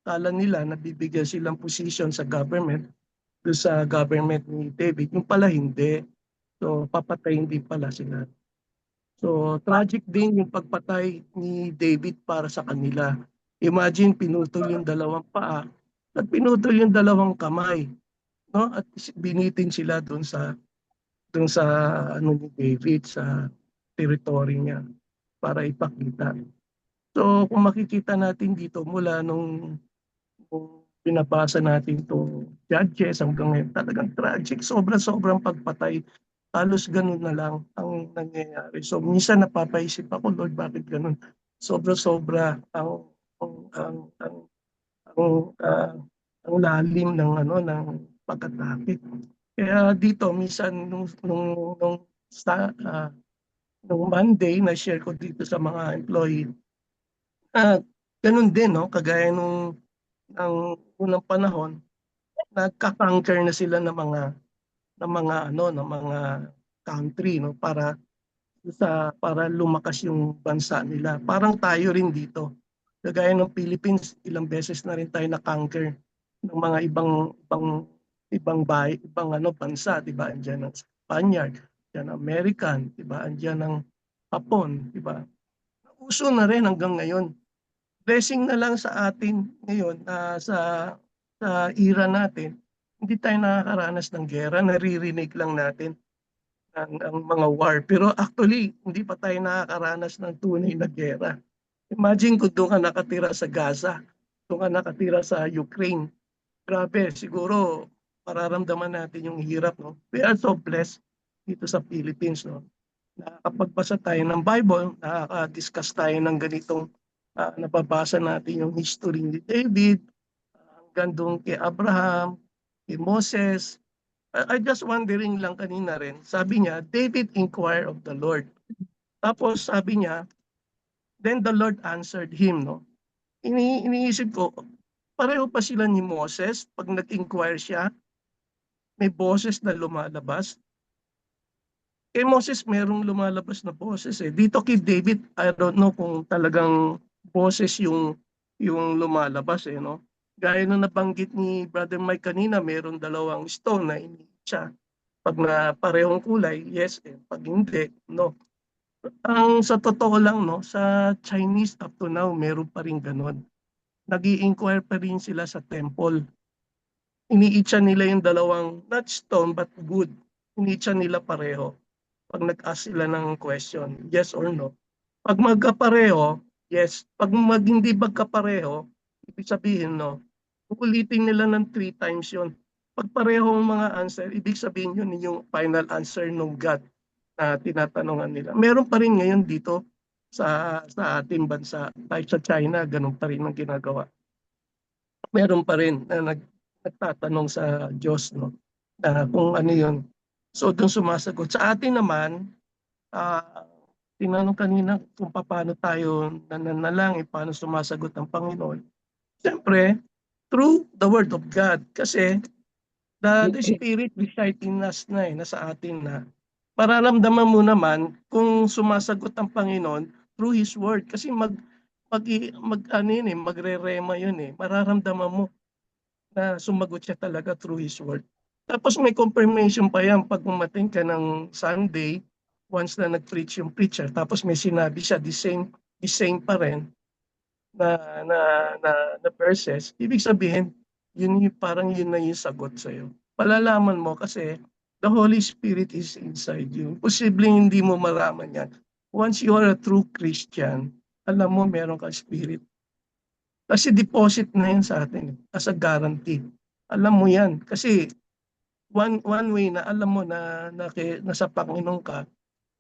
kala nila nabibigyan silang position sa government, doon sa government ni David. Yung pala hindi. So papatayin din pala sila. So tragic din yung pagpatay ni David para sa kanila. Imagine pinutol yung dalawang paa at pinutol yung dalawang kamay, no? At binitin sila doon sa ano ni David sa territory niya para ipakita. So kung makikita natin dito mula nung binabasa natin to Judges hanggang ngayon, talagang tragic, sobrang pagpatay. Halos ganun na lang ang nangyayari. So minsan napapaisip ako, Lord, bakit ganun? Sobra-sobra ang lalim ng pag-atake. Kaya dito minsan nung Monday na share ko dito sa mga employee, ganun din no, kagaya nung ang unang panahon, nagka-conquer na sila ng mga country no para lumakas yung bansa nila. Parang tayo rin dito. Kagaya ng Philippines, ilang beses na rin tayo na-conquer ng mga ibang bansa, 'di ba? Andiyan ang Spaniard, andiyan ang American, 'di ba? Andiyan ang Hapon, 'di ba? Uso na rin hanggang ngayon. Blessing na lang sa atin ngayon sa era natin, hindi tayo nakakaranas ng gera, naririnig lang natin ang mga war. Pero actually, hindi pa tayo nakakaranas ng tunay na gera. Imagine kung doon ka nakatira sa Gaza, doon ka nakatira sa Ukraine. Grabe, siguro mararamdaman natin yung hirap. No? We are so blessed dito sa Philippines. No? Nakakapagbasa tayo ng Bible, nakaka-discuss tayo ng ganitong nababasa natin yung history ni David, hanggang doon kay Abraham, kay Moses. I just wondering lang kanina rin, sabi niya, David inquired of the Lord. Tapos sabi niya, then the Lord answered him. No? iniisip ko, pareho pa sila ni Moses pag nag-inquire siya, may boses na lumalabas. Kay Moses merong lumalabas na boses eh. Dito kay David, I don't know kung talagang boses yung lumalabas eh, no? Gaya na nabanggit ni Brother Mike kanina, meron dalawang stone na siya. Pag na parehong kulay, yes eh. Pag hindi, no. Ang sa totoo lang, no, sa Chinese up to now, meron pa rin ganun. Nag-i-inquire pa rin sila sa temple. Iniitsa nila yung dalawang, not stone, but wood. Iniitsa nila pareho. Pag nag-ask sila ng question, yes or no. Pag magkapareho, yes. Pag hindi magkapareho, ibig sabihin no. Uulitin nila ng 3 times yon. Pag parehong mga answer, ibig sabihin yun yung final answer ng God na tinatanungan nila. Meron pa rin ngayon dito sa ating bansa, kahit sa China, ganun pa rin ang ginagawa. Meron pa rin na nagtatanong sa Diyos, no, na kung ano yun. So doon sumasagot. Sa atin naman, tinanong kanina kung paano tayo nananalangin, paano sumasagot ang Panginoon. Siyempre, through the Word of God. Kasi the Spirit reside in us na nasa atin na. Mararamdaman mo naman kung sumasagot ang Panginoon through His Word. Kasi magre-rema yun eh. Mararamdaman mo na sumagot siya talaga through His Word. Tapos may confirmation pa yan pag umating ka ng Sunday, once na nag-preach yung preacher, tapos may sinabi siya, the same pa rin na verses, ibig sabihin, parang yun na yung sagot sa'yo. Palalaman mo kasi the Holy Spirit is inside you. Posibleng hindi mo malaman yan. Once you are a true Christian, alam mo meron kang spirit. Kasi deposit na yan sa atin as a guarantee. Alam mo yan. Kasi one way na alam mo na sa Panginoon ka,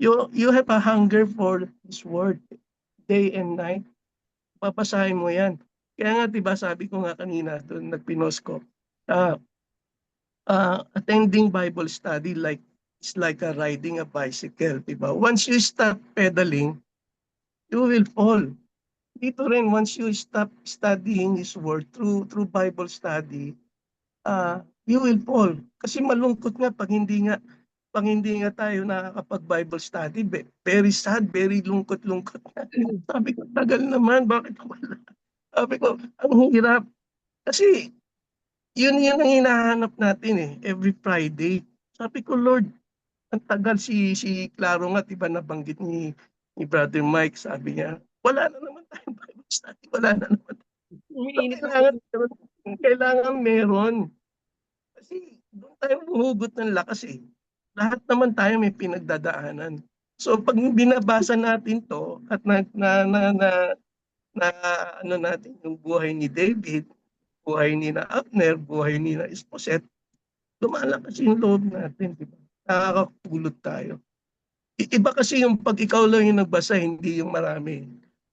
you have a hunger for His Word day and night. Papasahin mo yan. Kaya nga, diba, sabi ko nga kanina, doon nagpinost ko, attending Bible study it's like riding a bicycle, diba? Once you stop pedaling, you will fall. Dito rin, once you stop studying His Word through Bible study, you will fall. Kasi malungkot nga pag hindi nga tayo nakakapag-Bible study, very sad, very lungkot-lungkot na. Sabi ko, tagal naman, bakit wala? Sabi ko, ang hirap. Kasi yun ang hinahanap natin eh, every Friday. Sabi ko, Lord, ang tagal si Claro nga, diba nabanggit ni Brother Mike, sabi niya, wala na naman tayong Bible study, wala na naman.
Umiinit
Kailangan meron. Kasi doon tayo huhugot ng lakas eh. Lahat naman tayo may pinagdadaanan. So pag binabasa natin to at ano natin yung buhay ni David, buhay ni Abner, buhay ni Isboset, lumalakas yung loob natin, di ba? Nakakapulot tayo. Iba kasi yung pag ikaw lang yung nagbasa, hindi yung marami.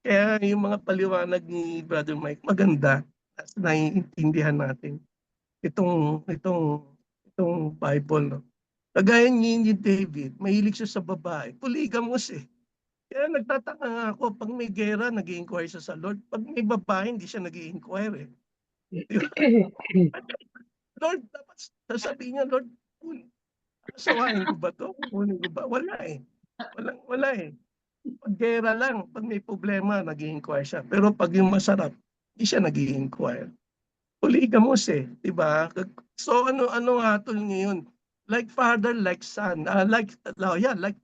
Kaya yung mga paliwanag ni Brother Mike, maganda at naiintindihan natin itong Bible. No? Kagaya ni David, mahilig siya sa babae. Polygamous eh. Kaya nagtataka nga ako, pag may gera, nag-i-inquire siya sa Lord. Pag may babae, hindi siya nag-i-inquire eh. Lord, dapat sasabihin niya, Lord, asawain ko ba to? Kunin ko ba? Wala eh. Wala eh. Pag gera lang, pag may problema, nag-i-inquire siya. Pero pag yung masarap, hindi siya nag-i-inquire. Polygamous eh, di ba? So ano hatol ngayon? Like father, like son. Like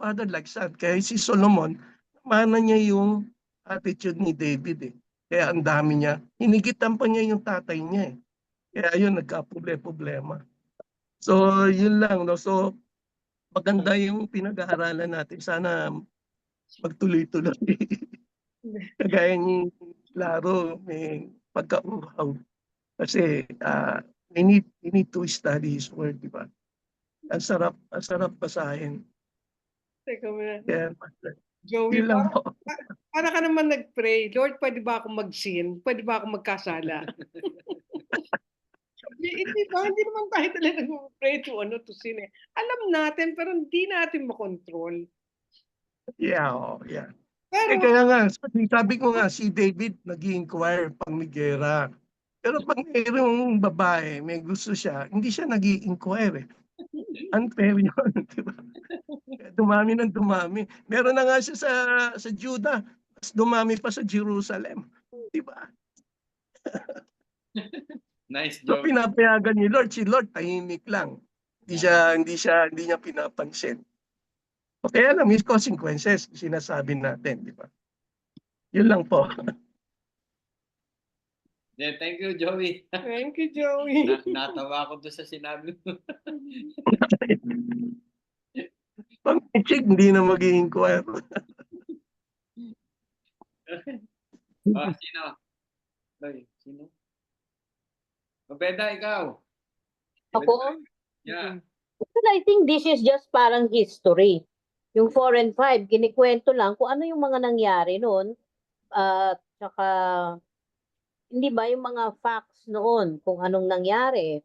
father, like son. Kaya si Solomon, mana niya yung attitude ni David eh. Kaya ang dami niya. Hinigitan pa niya yung tatay niya eh. Kaya yun, nagka-problema. So yun lang. No? So maganda yung pinag-aaralan natin. Sana magtuloy-tuloy. Kagaya ni Claro, may pagka-uhaw. Kasi we need to study His Word, di ba? Ang sarap basahin.
Teka muna.
Kaya,
Joey,
yun lang po.
para ka naman nag-pray, Lord, pwede ba akong mag-sin? Pwede ba akong magkasala? Hindi ba? Hindi naman tayo talaga nag-pray to sin eh. Alam natin, pero hindi natin makontrol.
Yeah, yeah.
Pero,
kaya nga, sabi ko nga, si David nag-i-inquire pag may gera. Pero pag mayroong babae, may gusto siya, hindi siya nag-i-inquire. Unfair yun, di ba? Dumami ng dumami. Meron na nga siya sa Judah, mas dumami pa sa Jerusalem. Di ba?
Nice
So
joke.
pinapayagan ni Lord, si Lord tahimik lang. Hindi niya pinapansin. O kaya lang, may consequences, sinasabi natin, di ba? Yun lang po.
Yeah, thank you, Joey.
thank you, Joey.
Natawa ako doon sa sinabi mo.
Pag may chick, hindi na mag-i-inquire.
Sino? Ay, sino? Mabeda, ikaw.
Ako?
Yeah.
But I think this is just parang history. Yung 4 and 5, kinikwento lang kung ano yung mga nangyari noon. At saka, hindi ba yung mga facts noon, kung anong nangyari.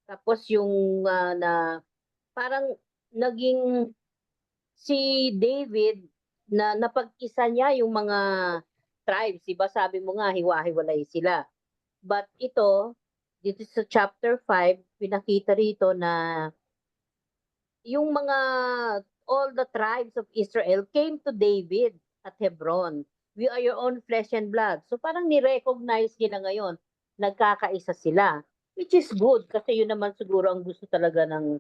Tapos yung na parang naging si David na napag-isa niya yung mga tribes. Diba sabi mo nga, hiwa-hiwalay sila. But ito, dito sa chapter 5, pinakita rito na yung mga all the tribes of Israel came to David at Hebron. We are your own flesh and blood. So parang ni-recognize nila ngayon, nagkakaisa sila. Which is good kasi yun naman siguro ang gusto talaga ng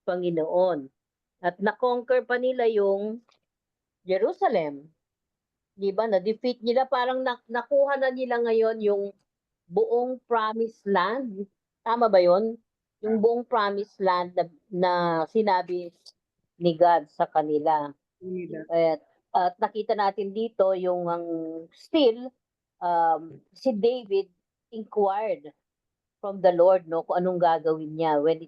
Panginoon. At na-conquer pa nila yung Jerusalem. Di ba? Na-defeat nila, parang nakuha na nila ngayon yung buong promised land. Tama ba yon? Yung buong promised land na sinabi ni God sa kanila. At nakita natin dito yung still si David inquired from the Lord, no, kung anong gagawin niya when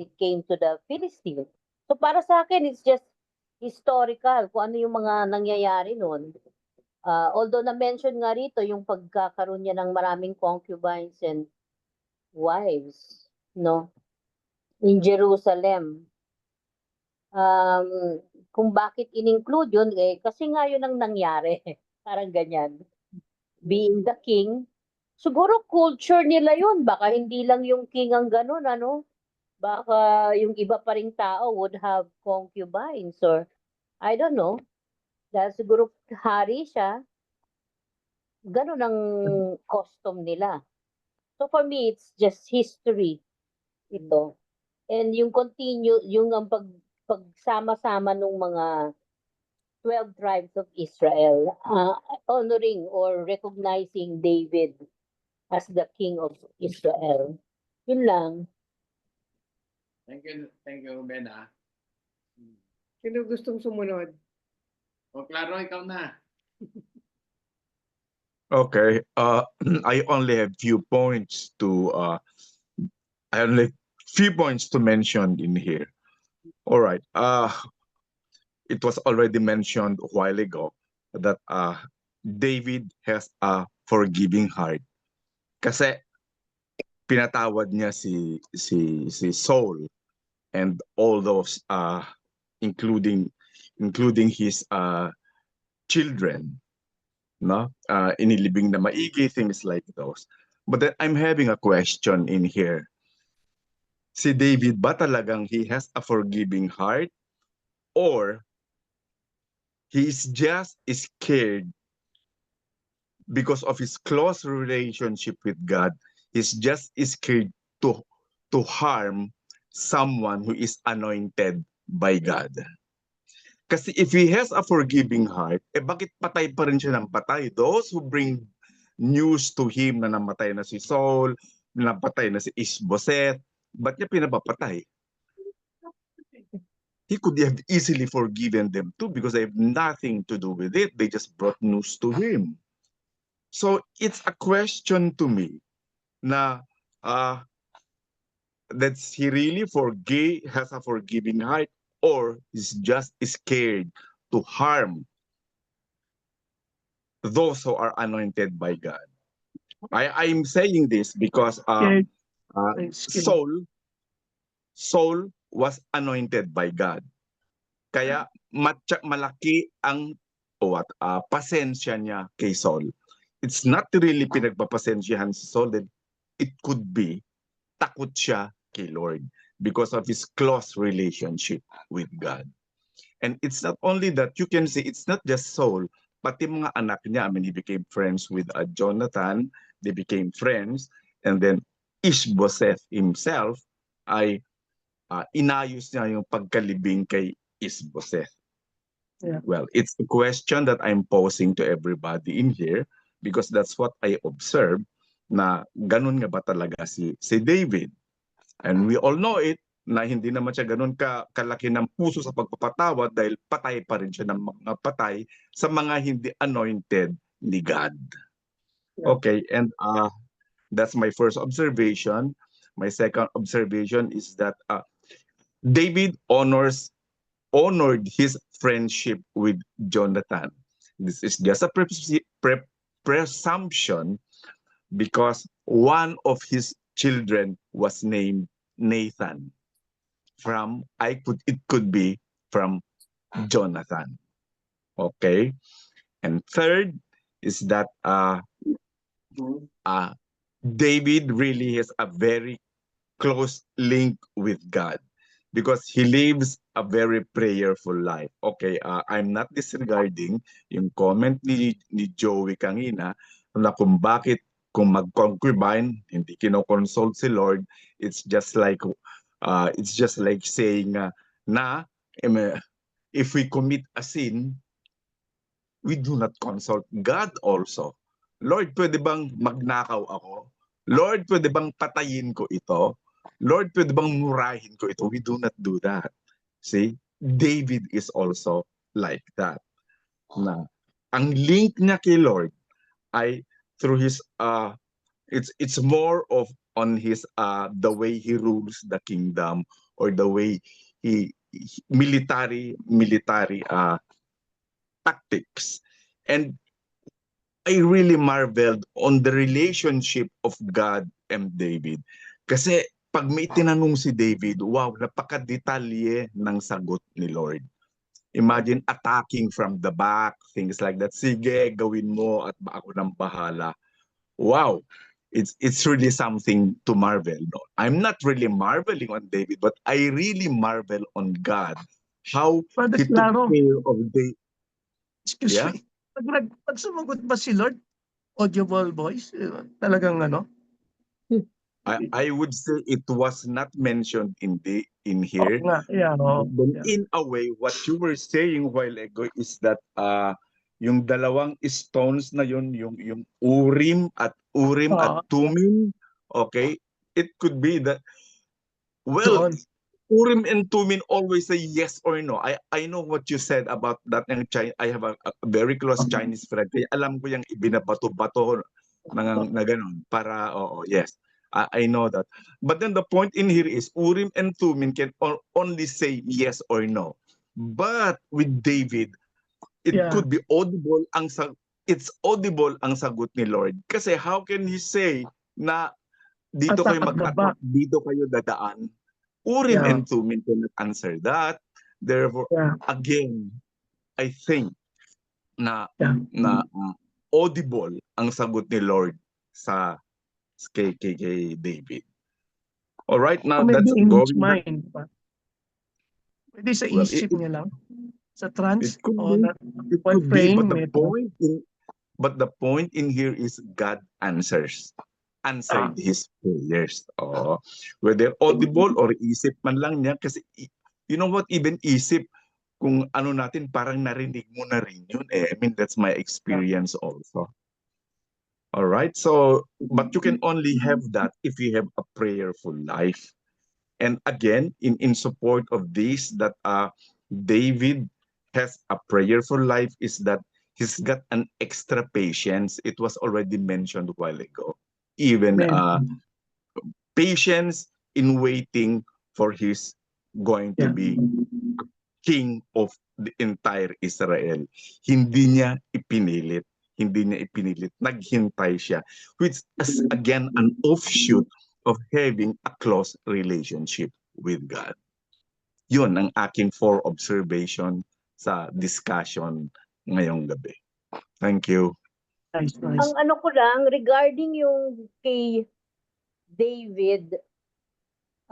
it came to the Philistines. So para sa akin, it's just historical kung ano yung mga nangyayari noon. Although na-mention nga rito yung pagkakaroon niya ng maraming concubines and wives, no, in Jerusalem. Kung bakit in-include yun, kasi nga yun ang nangyari. Parang ganyan. Being the king, siguro culture nila yun. Baka hindi lang yung king ang ganun, ano? Baka yung iba pa ring tao would have concubines or I don't know. Dahil siguro hari siya, ganun ang custom nila. So for me, it's just history ito. And yung yung pagsama-sama ng mga 12 tribes of Israel, honoring or recognizing David as the king of Israel. Yun lang.
Thank you, Beda.
Sino gustong sumunod?
O, Claro, ikaw na.
Okay. I only have few points to mention in here. All right. It was already mentioned a while ago that David has a forgiving heart. Kasi pinatawad niya si Saul and all those including his children, no? Inilibing na maigi, things like those. But then I'm having a question in here. Si David ba talagang he has a forgiving heart, or he's just scared because of his close relationship with God? He's just scared to harm someone who is anointed by God. Kasi if he has a forgiving heart, bakit patay pa rin siya ng patay? Those who bring news to him na namatay na si Saul, namatay na si Ishbosheth, ba't niya pinapapatay? He could have easily forgiven them too because they have nothing to do with it. They just brought news to him. So it's a question to me na that he really has a forgiving heart, or is just scared to harm those who are anointed by God. I'm saying this because Saul was anointed by God. Kaya malaki ang what pasensya niya kay Saul. It's not really pinagpapasensyahan si Saul, that it could be takot siya kay Lord because of his close relationship with God. And it's not only that, you can see it's not just Saul, pati mga anak niya. I mean, he became friends with Jonathan, they became friends, and then Ishbosheth himself ay inayos niya yung pagkalibing kay Ishbosheth.
Yeah.
Well, it's a question that I'm posing to everybody in here because that's what I observed, na ganun nga ba talaga si David. And we all know it, na hindi naman siya ganun kalaki ng puso sa pagpapatawad dahil patay pa rin siya ng mga patay sa mga hindi anointed ni God.
Yeah.
Okay, and that's my first observation. My second observation is that David honored his friendship with Jonathan. This is just a presumption because one of his children was named Nathan. It could be from Jonathan. Okay, and third is that David really has a very close link with God because he lives a very prayerful life. Okay, I'm not disregarding yung comment ni Joey kanina na kung mag-concubine, hindi kinoconsult si Lord. It's just like saying if we commit a sin, we do not consult God also. Lord, pwede bang magnakaw ako? Lord, pwede bang patayin ko ito? Lord, pwede bang murahin ko ito? We do not do that. See, David is also like that. Na ang link niya kay Lord ay through his it's more of on his the way he rules the kingdom, or the way he military tactics. And I really marveled on the relationship of God and David. Kasi pag may tinanong si David, wow, napakadetalye ng sagot ni Lord. Imagine attacking from the back, things like that. Sige, gawin mo at ako nang bahala. Wow, it's really something to marvel. No? I'm not really marveling on David, but I really marvel on God. How
Brother
he took
Claro,
care of David.
excuse
Yeah?
me. Pag sumagot ba si Lord, audible voice, talagang ano?
I would say it was not mentioned in here.
Oo nga, yeah, oo.
Then
Yeah.
in a way, what you were saying a while ago is that yung dalawang stones na yun, yung Urim at Tumim, okay? It could be that, well,
Doon.
Urim and Tumim always say yes or no. I know what you said about that. I have a very close Chinese friend. Kaya alam ko yung ibinabato-bato na ganun. Para, yes. I know that. But then the point in here is Urim and Tumim can only say yes or no. But with David, it could be audible it's audible ang sagot ni Lord. Kasi how can he say na dito kayo mag-attack, dito kayo dadaan? Urim and Tumim cannot answer that. Therefore, again, I think na audible ang sagot ni Lord sa kay David. All right, now
Maybe
that's
in his
going back.
mind pa. Pwede sa
Well,
isip niya lang. Sa trance.
It could
O
be. It could be,
praying,
but the point in here is God answered his prayers. Whether audible or isip man lang niya, kasi you know what, even isip, kung ano natin, parang narinig mo na rin yun. I mean, that's my experience also. All right, so but you can only have that if you have a prayerful life. And again, in support of this, that David has a prayerful life, is that he's got an extra patience. It was already mentioned a while ago. Even patience in waiting for his going to be king of the entire Israel. Hindi niya ipinilit. Naghintay siya, which is again an offshoot of having a close relationship with God. Yun ang aking 4 observation sa discussion ngayong gabi. Thank you.
Nice,
Ang
nice.
ano ko lang, regarding yung kay David,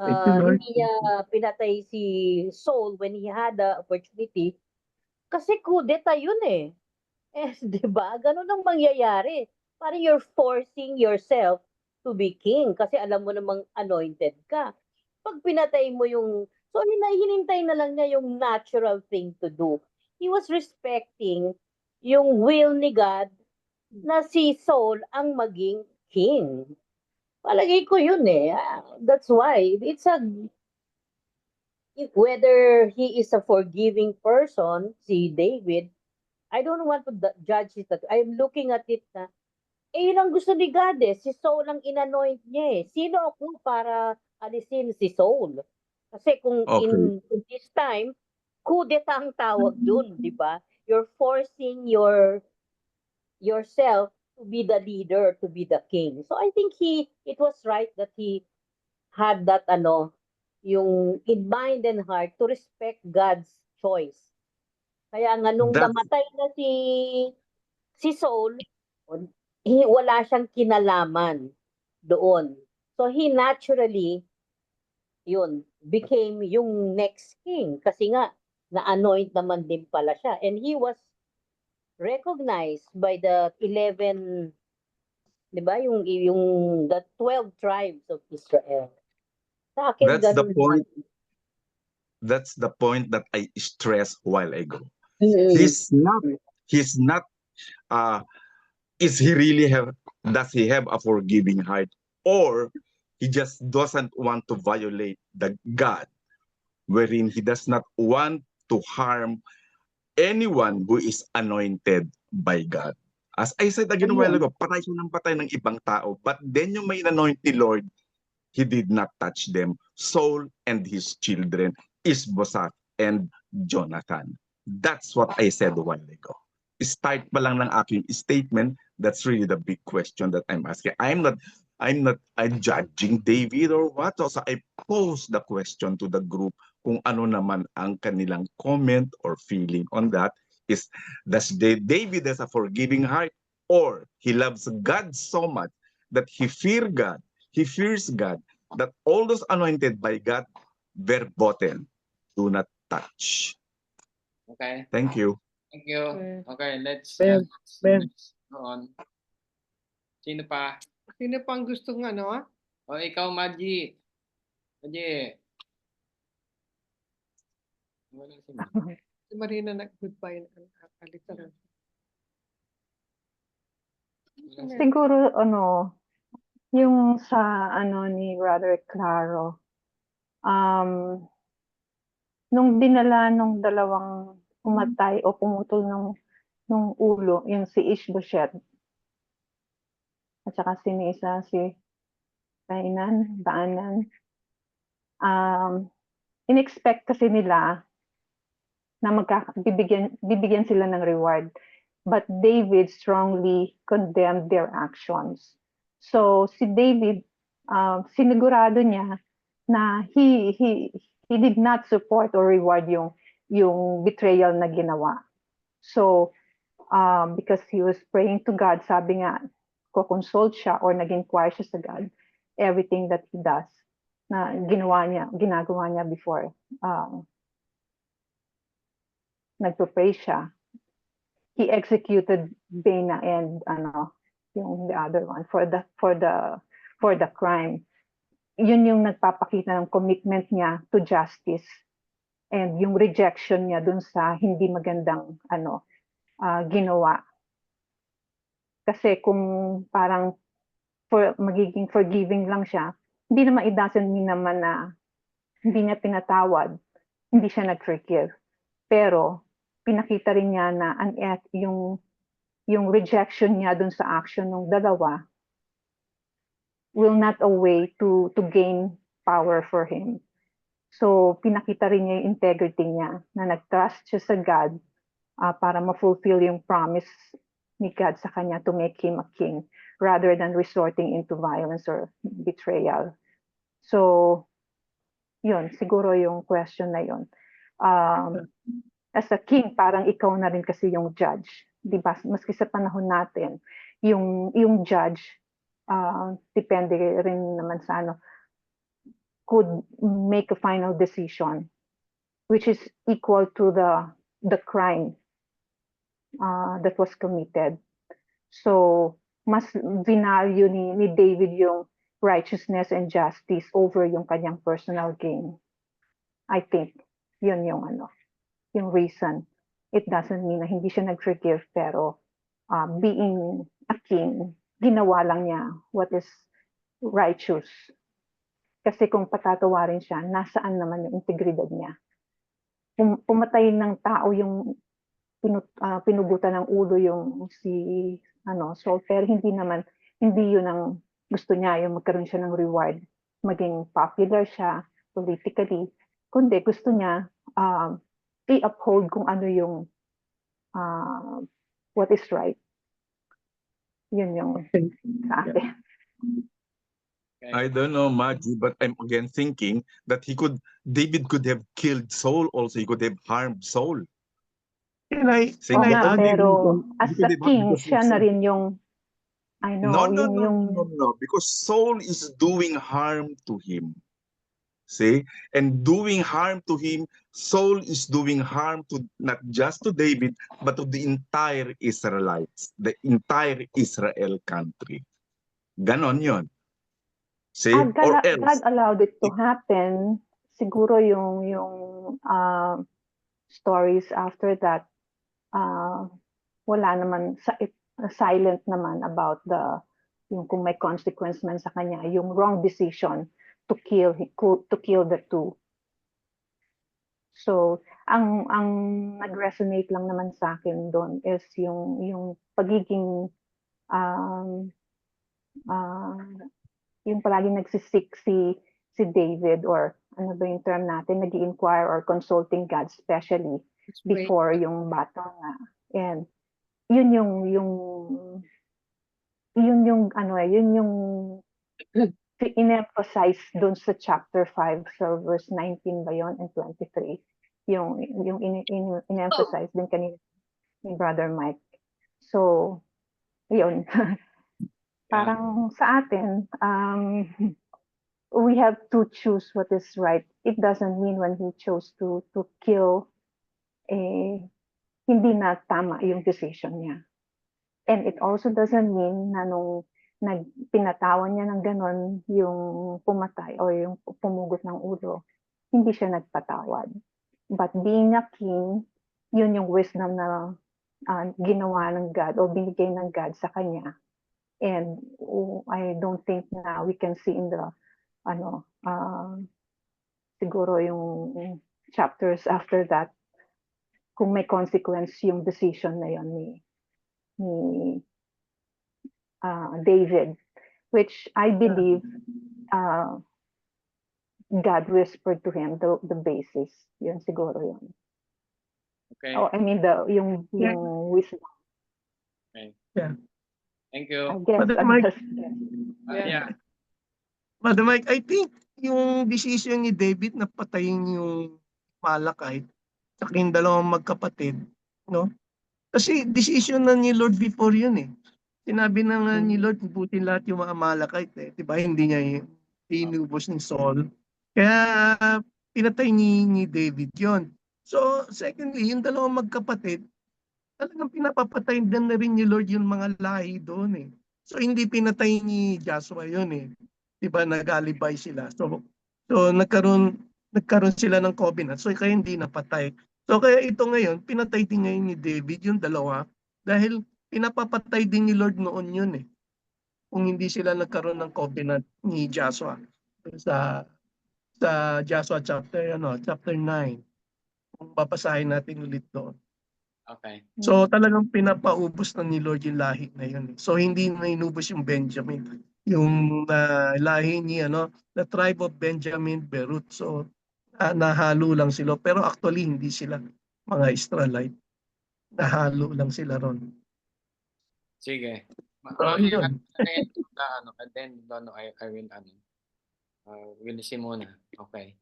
Thank you, Lord.
hindi niya pinatay si Saul when he had the opportunity. Kasi kudeta yun eh. Eh, di ba? Ganun ang mangyayari. Parang you're forcing yourself to be king kasi alam mo namang anointed ka. Pag pinatay mo yung... So, hinintay na lang niya yung natural thing to do. He was respecting yung will ni God na si Saul ang maging king. Palagay ko yun eh. That's why. It's a... Whether he is a forgiving person, si David, I don't want to judge it. I'm looking at it na, yun ang gusto ni God eh. Si Saul ang inanoint niya eh. Sino ako para alisin si Saul? Kasi kung
Okay.
in this time, kudeta ang tawag dun, di ba? You're forcing yourself to be the leader, to be the king. So I think it was right that he had that yung in mind and heart to respect God's choice. Kaya nga nung
That's
namatay na si Saul, wala siyang kinalaman doon. So he naturally became yung next king kasi nga na-anoint naman din pala siya. And he was recognized by the 11, 'di ba? Yung the 12 tribes of Israel. Sa akin
that's the
ganun
point.
yan.
That's the point that I stressed while ago.
Mm.
He's not is he really does he have a forgiving heart, or he just doesn't want to violate the God, wherein he does not want to harm anyone who is anointed by God. As I said again a while ago, patay siya ng patay ng ibang tao, but then yung may anoint ni Lord, he did not touch them. Saul and his children, Isbosheth and Jonathan. That's what I said a while ago. Start pa lang ng aking statement, that's really the big question that I'm asking. I'm judging David or what. So I pose the question to the group kung ano naman ang kanilang comment or feeling on that. Does David has a forgiving heart, or he loves God so much that he fears God, that all those anointed by God, verboten, do not touch.
Okay.
Thank you.
Thank you.
Okay.
Okay, let's
Ben.
go on. Sino pa?
Sino pang gustong
O ikaw, Maji. Maji. Wala si Maji.
Si Marina nag-goodbye. Alitaran.
Wala si-
Siguro yung sa ni Brother Claro, nung dinala nung dalawang umatay o pumutol nung ulo, yung si Ishbosheth at saka si Baanan, in-expect kasi nila na bibigyan sila ng reward. But David strongly condemned their actions. So si David, sinigurado niya na he did not support or reward yung betrayal na ginawa. So because he was praying to God, sabi nga, ko-consult siya or nag-inquire siya sa God, everything that he does na ginagawa niya before nagpo-pray siya, he executed Bena and yung the other one for the crime. Yun yung nagpapakita ng commitment niya to justice and yung rejection niya dun sa hindi magandang ginawa. Kasi kung parang magiging forgiving lang siya, hindi naman, it doesn't mean naman na hindi niya pinatawad, hindi siya nag-forgive. Pero pinakita rin niya na yung rejection niya dun sa action ng dalawa will not a way to gain power for him. So pinakita rin niya yung integrity niya na nag-trust siya sa God para ma-fulfill yung promise ni God sa kanya to make him a king rather than resorting into violence or betrayal. So yun, siguro yung question na yun. as a king, parang ikaw na rin kasi yung judge. Di ba? Maski sa panahon natin, yung judge, depende rin naman sa ano, could make a final decision which is equal to the crime that was committed. So, mas vinalue ni David yung righteousness and justice over yung kanyang personal gain. I think yun yung yung reason. It doesn't mean na hindi siya nag-forgive, pero being a king, ginawa lang niya what is righteous. Kasi kung patatawarin siya, nasaan naman yung integridad niya? Pumatay ng tao yung pinugutan ng ulo yung si Saul, pero hindi yun ang gusto niya, yung magkaroon siya ng reward, maging popular siya politically, kundi gusto niya i-uphold kung ano yung what is right. Yun yung sa akin.
I don't know, Maggie, but I'm again thinking that David could have killed Saul also. He could have harmed Saul.
Can I
Saying
Oo nga,
that,
pero as
because
a king,
because
siya na
Saul-
rin yung
No, because Saul is doing harm to him. See? And doing harm to him, Saul is doing harm to not just to David, but to the entire Israelites, the entire Israel country. Ganon yun. See? Or
God
else,
allowed it to happen. Siguro yung stories after that, wala naman, silent naman about yung kung may consequence man sa kanya, yung wrong decision to kill the two. So, ang nag-resonate lang naman sa akin doon is yung pagiging yung palaging nagsisik si David, or ano ba yung term natin, nag-i-inquire or consulting God especially before yung battle na. And yun yung in-emphasize doon sa chapter 5 sa verse 19 ba yun and 23. Yung in-emphasize din kanina ni Brother Mike. So, yun. Parang sa atin, we have to choose what is right. It doesn't mean when he chose to kill, hindi na tama yung decision niya. And it also doesn't mean na nung pinatawan niya ng ganon yung pumatay o yung pumugot ng ulo, hindi siya nagpatawad. But being a king, yun yung wisdom na ginawa ng God o binigay ng God sa kanya. And I don't think na we can see in the siguro yung chapters after that kung may consequence yung decision na yun ni David, which I believe God whispered to him the basis. Yun siguro yun.
Okay.
Oh, I mean yung wisdom.
Okay.
Yeah.
Thank you.
I guess.
Brother Mike,
Yeah.
Brother Mike, I think yung decision ni David na patayin yung Malakite sa kanyang dalawang magkapatid, no? Kasi decision na ni Lord before yun eh. Sinabi na nga ni Lord, ubutin lahat yung mga Malakite eh. Diba? Hindi niya inubos ni Saul. Kaya pinatay ni David yon. So secondly, yung dalawang magkapatid, talagang pinapapatay din na rin ni Lord yung mga lahi doon eh. So hindi pinatay ni Joshua yun eh. Diba, nag-alibay sila. So nagkaroon sila ng covenant. So kaya hindi napatay. So kaya ito ngayon, pinatay din ngayon ni David yung dalawa dahil pinapapatay din ni Lord noon yun eh. Kung hindi sila nagkaroon ng covenant ni Joshua sa Joshua chapter 9. Kung babasahin natin ulit doon.
Okay.
So talagang pinapaubos na ni Lord yung lahi na yun. So hindi na inubos yung Benjamin. Yung lahi ni the tribe of Benjamin, Berut. So nahalo lang sila. Pero actually hindi sila mga Israelite. Nahalo lang sila ron.
Sige.
Yun.
And then I will will see muna. Okay.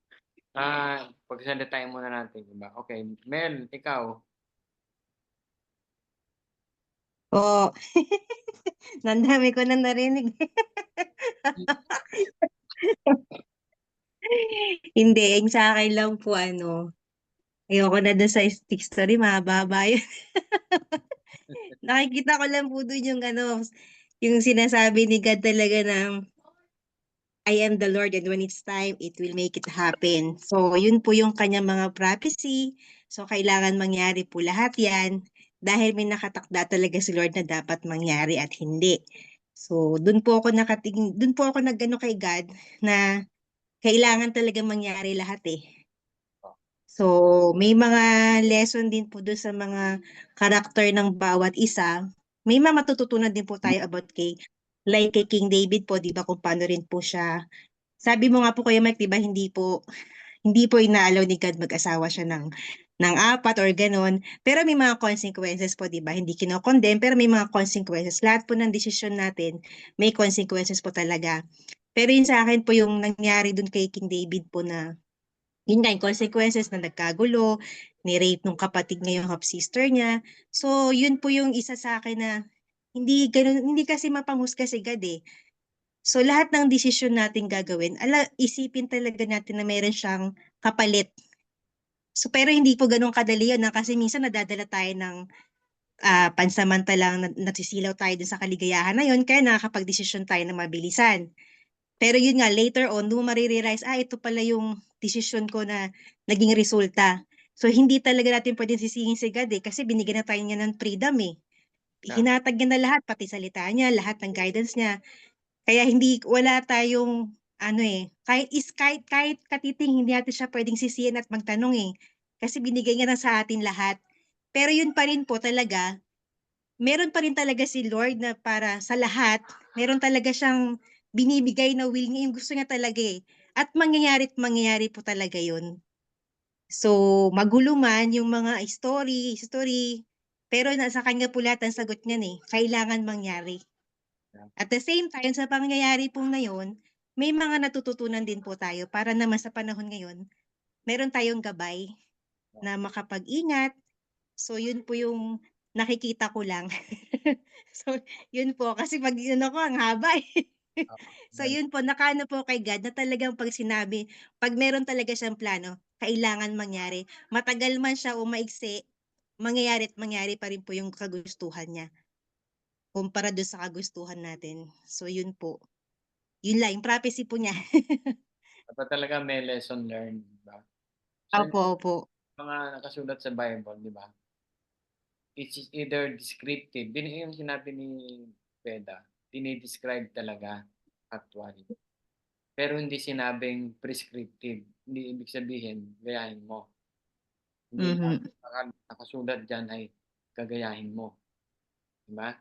Pagsalitain muna natin, diba? Okay, Mel, ikaw.
Oo. Nandami ko na narinig. Hindi, yung sa akin lang po ayoko na dun sa stick story, mahaba-haba yun. Nakikita ko lang po dun yung sinasabi ni God talaga na I am the Lord and when it's time, it will make it happen. So, yun po yung kanyang mga prophecy. So, kailangan mangyari po lahat yan dahil may nakatakda talaga si Lord na dapat mangyari at hindi. So, dun po ako nagano kay God na kailangan talaga mangyari lahat eh. So, may mga lesson din po doon sa mga karakter ng bawat isa. May mga matututunan din po tayo about like kay King David po, di ba, kung paano rin po siya. Sabi mo nga po Kuya Mike, di ba, hindi po inaalaw ni God mag-asawa siya ng 4 or ganon. Pero may mga consequences po, di ba? Hindi kino-condemn, pero may mga consequences. Lahat po ng desisyon natin, may consequences po talaga. Pero yun sa akin po yung nangyari dun kay King David po na yun nga, yung consequences na nagkagulo, ni-rape nung kapatid niya yung half-sister niya. So, yun po yung isa sa akin na hindi kasi mapanghusga si God eh. So, lahat ng desisyon natin gagawin, isipin talaga natin na meron siyang kapalit. So, pero hindi po ganun kadali yun kasi minsan nadadala tayo ng pansamantalang nasisilaw tayo dun sa kaligayahan na yun, kaya nakakapag-desisyon tayo na mabilisan. Pero yun nga, later on, doon mo marirealize, ito pala yung desisyon ko na naging resulta. So, hindi talaga natin pwedeng sisihin si God kasi binigyan na tayo niya ng freedom eh. Hinatag niya na lahat, pati salita niya, lahat ng guidance niya. Kaya wala tayong, kahit katiting, hindi natin siya pwedeng sisihin at magtanong eh. Kasi binigay niya na sa atin lahat. Pero yun pa rin po talaga, meron pa rin talaga si Lord na para sa lahat, meron talaga siyang binibigay na will niya, yung gusto niya talaga eh. At mangyayari po talaga yun. So, magulo man yung mga story, pero nasa kanya po lahat ang sagot niyan eh. Kailangan mangyari. At the same time, sa pangyayari po na yun, may mga natututunan din po tayo para naman sa panahon ngayon, meron tayong gabay na makapag-ingat. So, yun po yung nakikita ko lang. So, yun po. Kasi pag ko, ang haba eh. So, yun po. Nakaano po kay God na talagang pag meron talaga siyang plano, kailangan mangyari. Matagal man siya o maigsi, mangyayari at mangyari pa rin po yung kagustuhan niya. Kumpara doon sa kagustuhan natin. So, yun po. Yun lang, yung prophecy po niya.
Dapat talaga may lesson learned, diba? So,
Opo.
mga nakasulat sa Bible, di ba? It's either descriptive. Yung sinabi ni Veda, dinidescribe talaga actually. Pero hindi sinabing prescriptive. Hindi ibig sabihin, gayahin mo. Hindi nakasulat dyan ay gagayahin mo. Diba?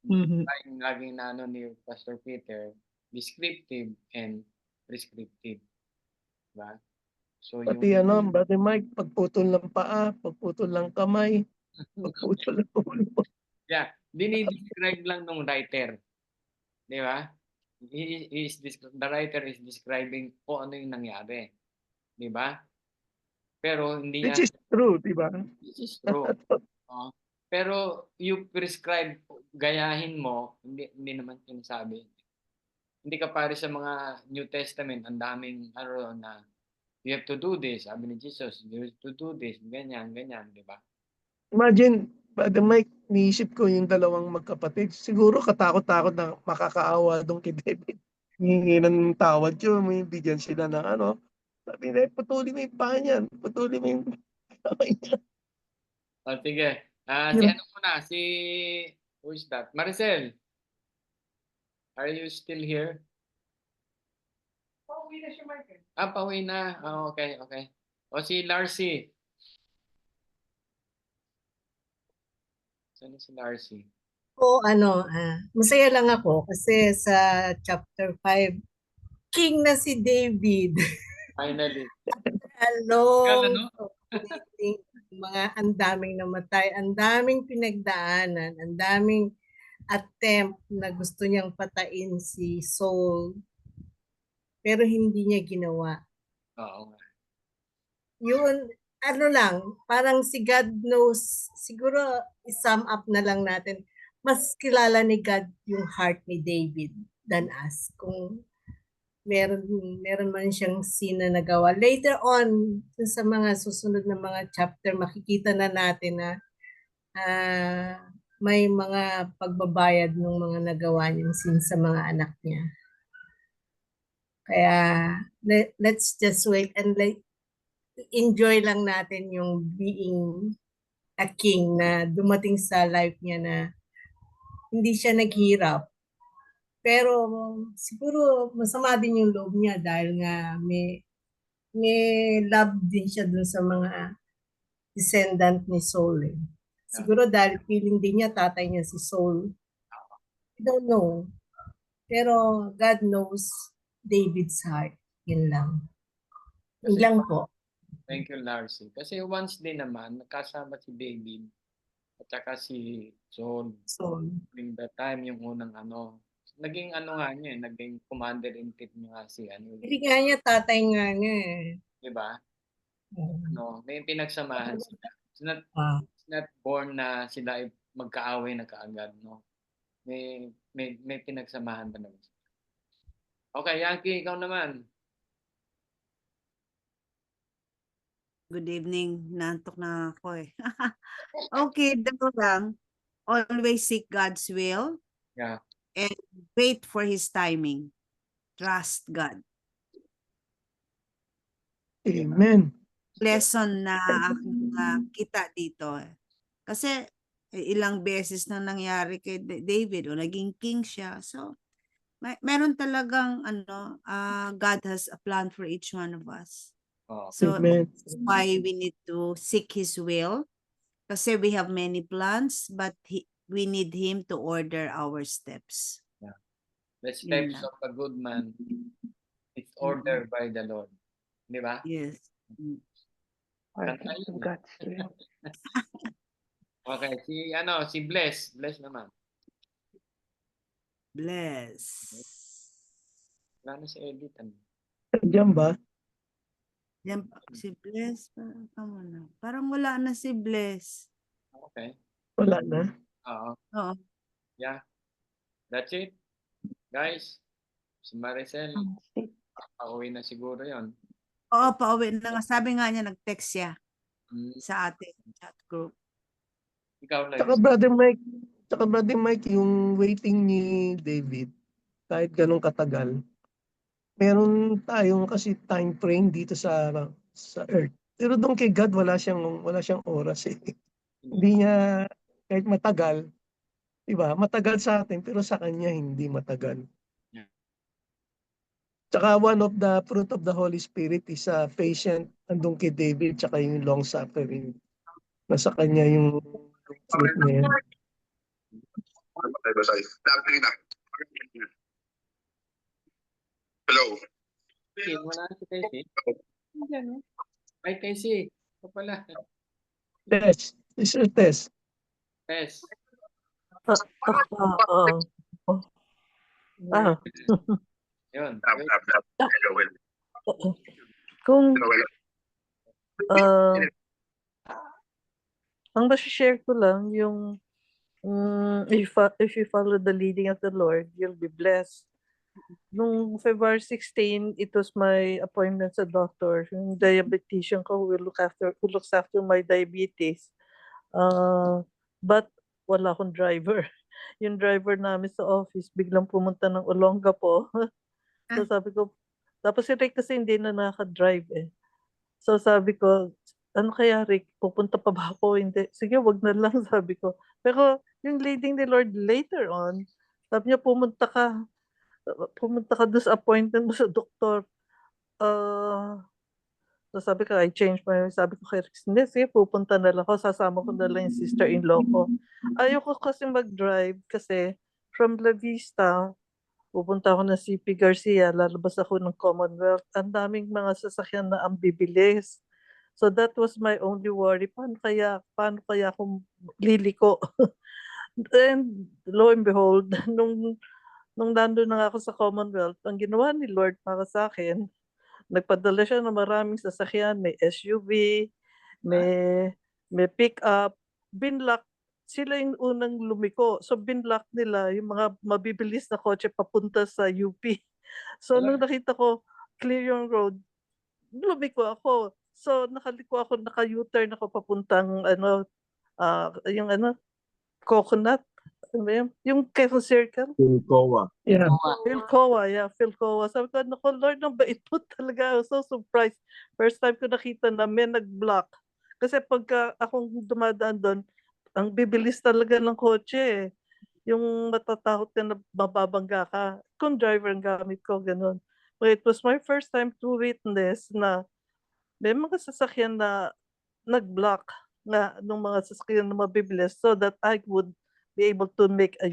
Yung laging naano ni Pastor Peter, descriptive and prescriptive. Diba? So,
Pati Brother Mike, pagputol ng paa, pagputol ng kamay, pagputol ng ulo.
Yeah, dinidescribe lang ng writer. Di ba? The writer is describing kung ano yung nangyari. Di ba? Pero hindi niya...
Which is true, di ba?
This is true. Pero you prescribe, gayahin mo, hindi naman sinasabi. Hindi ka pare sa mga New Testament, ang daming na you have to do this, sabi ni Jesus, you have to do this, ganyan, di ba?
Imagine, Brother Mike, niisip ko yung dalawang magkapatid. Siguro katakot-takot na makakaawa doon kay David. Hihingi ng tawad yun, may bigyan sila ng Sabi na, putulin mo yung paa niyan, putulin mo yung kamay niyan.
Sige. Who is that? Maricel, are you still here?
Pauwi na siya, Michael.
Pauwi na. Okay. O si Larcy. Saan si Larcy?
Masaya lang ako kasi sa chapter 5, king na si David.
Finally.
Ang daming namatay, ang daming pinagdaanan, ang daming attempt na gusto niyang patain si Saul. Pero hindi niya ginawa.
Oo nga.
yun, ano lang, parang si God knows, siguro i-sum up na lang natin, mas kilala ni God yung heart ni David than us. Kung meron man siyang scene na nagawa. Later on, sa mga susunod na mga chapter, makikita na natin na may mga pagbabayad ng mga nagawa niyang scene sa mga anak niya. Kaya let's just wait and enjoy lang natin yung being a king na dumating sa life niya na hindi siya naghirap. Pero siguro masama din yung loob niya dahil nga may love din siya dun sa mga descendant ni Saul. Eh. Siguro dahil feeling din niya tatay niya si Saul. I don't know. Pero God knows David's heart. Yun lang. Yun lang po.
Thank you, Larcy. Kasi once din naman, nakasama si David at saka si Saul.
So,
During the time, yung unang naging nga niya, naging commander-in-chief niya si
hindi nga niya tatay nga niya eh.
di ba? May pinagsamahan sila. It's not born na sila ay magkaaway na kaagad, no? May pinagsamahan ba naman? Okay, Yankee, ikaw naman.
Good evening. Nantok na ako eh. Okay, dito lang. Always seek God's will.
Yeah.
And wait for His timing. Trust God.
Amen.
Lesson na aking kita dito. Kasi ilang beses na nangyari kay David o naging king siya. So, meron talagang God has a plan for each one of us. So
Amen.
that's why we need to seek His will. Kasi we have many plans, but we need Him to order our steps.
The steps of a good man is ordered by the Lord. Di ba?
Yes.
God's will.
Okay, si Bless. Bless naman.
Bless.
Wala na si Edith.
Diyan ba?
Yan, si Bless. Parang wala na si Bless.
Okay.
Wala na.
Oo.
Yeah. That's it. Guys, si Maricel, pauwi na siguro yon.
Oo, pauwi na nga. Sabi nga niya, nag-text siya sa ating chat group.
Ikaw,
Tsaka Brother Mike, yung waiting ni David, kahit ganun katagal, meron tayong kasi time frame dito sa earth. Pero doon kay God, wala siyang oras eh. Hindi niya, kahit matagal, diba? Matagal sa atin, pero sa kanya hindi matagal. Tsaka one of the fruit of the Holy Spirit is patient, andun kay David, tsaka yung long suffering. Nasa kanya yung fruit na yan.
Hello.
Wala na si Casey. Ay, Casey. Ito pala.
Tess. Mr. Tess.
Tess. Yun.
Kung ang share ko lang yung if you follow the leading of the Lord, you'll be blessed. Nung February 16, it was my appointment sa doctor. Yung diabetician ko who looks after my diabetes. But wala akong driver. Yung driver namin sa office, biglang pumunta ng Olongapo. So sabi ko, tapos si Rick kasi hindi na nakadrive eh. So sabi ko, ano kaya Rick, pupunta pa ba ako? Hindi. Sige, wag na lang, sabi ko. Pero yung leading the Lord later on, sabi niya, pumunta ka doon sa appointment mo sa doktor. So sabi ko, I changed my mind. Sabi ko kay Rick, hindi, sige, pupunta na lang ako. Sasama ko na lang yung sister-in-law ko. Ayoko kasi mag-drive kasi from La Vista, pupunta ako ng CP Garcia, lalabas ako ng Commonwealth. Ang daming mga sasakyan na ang bibilis. So that was my only worry. Paano kaya ako liliko? And lo and behold, nung nandun na ako sa Commonwealth, ang ginawa ni Lord para sa akin, Nagpadala siya ng maraming sasakyan, may SUV, may pick-up. Binlock, sila yung unang lumiko. So binlock nila yung mga mabibilis na kotse papunta sa UP. So nung nakita ko clear yung road, lumiko ako. So nakaliko ako, naka-U-turn ako papuntang yung Coconut. Ano ba yun? Yung Quezon Circle.
Pilcoa.
Yeah.
Philcoa. Sabi ko, naku, Lord, ang bait mo talaga. I was so surprised. First time ko nakita na may nag-block. Kasi pagka akong dumadaan doon, ang bibilis talaga ng kotse. Yung matatakot ka na mababangga ka. Kung driver ang gamit ko, ganun. But it was my first time to witness na may mga sasakyan na nag-block nga nung mga sasakyan na mabibilis so that I would be able to make a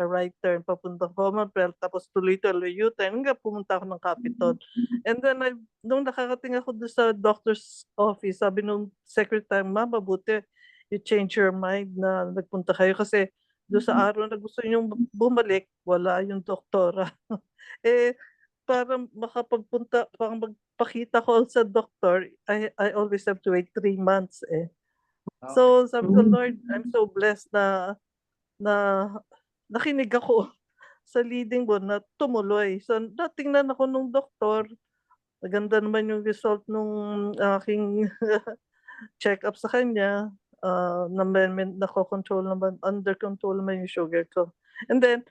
right turn papuntang Commonwealth, tapos tuloy-tuloy U-turn hanggang pumunta ako ng Capitol. And then nung nakakating ako doon sa doctor's office, sabi nung secretary, ma'am, mabuti you change your mind na nagpunta kayo kasi doon sa araw na gusto niyong bumalik, wala yung doktora. Para makapagpunta, para magpakita ko sa doktor, I always have to wait 3 months . So sabi ko, Lord, I'm so blessed na nakinig ako sa leading mo na tumuloy. So natingnan ako nung doktor, maganda naman yung result nung aking check-up sa kanya, nako-control naman, under control naman yung sugar ko. And then,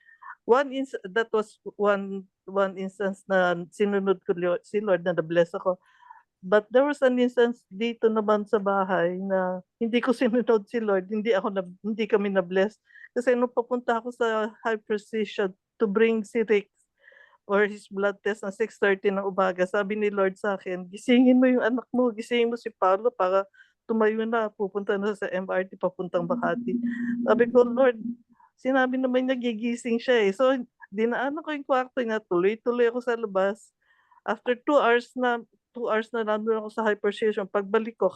that was one instance na sinunod ko si Lord na na-bless ako. But there was an instance dito naman sa bahay na hindi ko sinunod si Lord, hindi kami na-bless. Kasi nung papunta ako sa high precision to bring si Rick or his blood test na 6:30 ng umaga, sabi ni Lord sa akin, gisingin mo yung anak mo, gisingin mo si Paolo para tumayo na, pupunta na sa MRT papuntang Makati. Sabi ko, Lord, sinabi naman niya gigising siya . So dinaanan ko yung kwarto niya, tuloy-tuloy ako sa labas. After 2 hours na nandun ako sa high precision, pagbalik ko,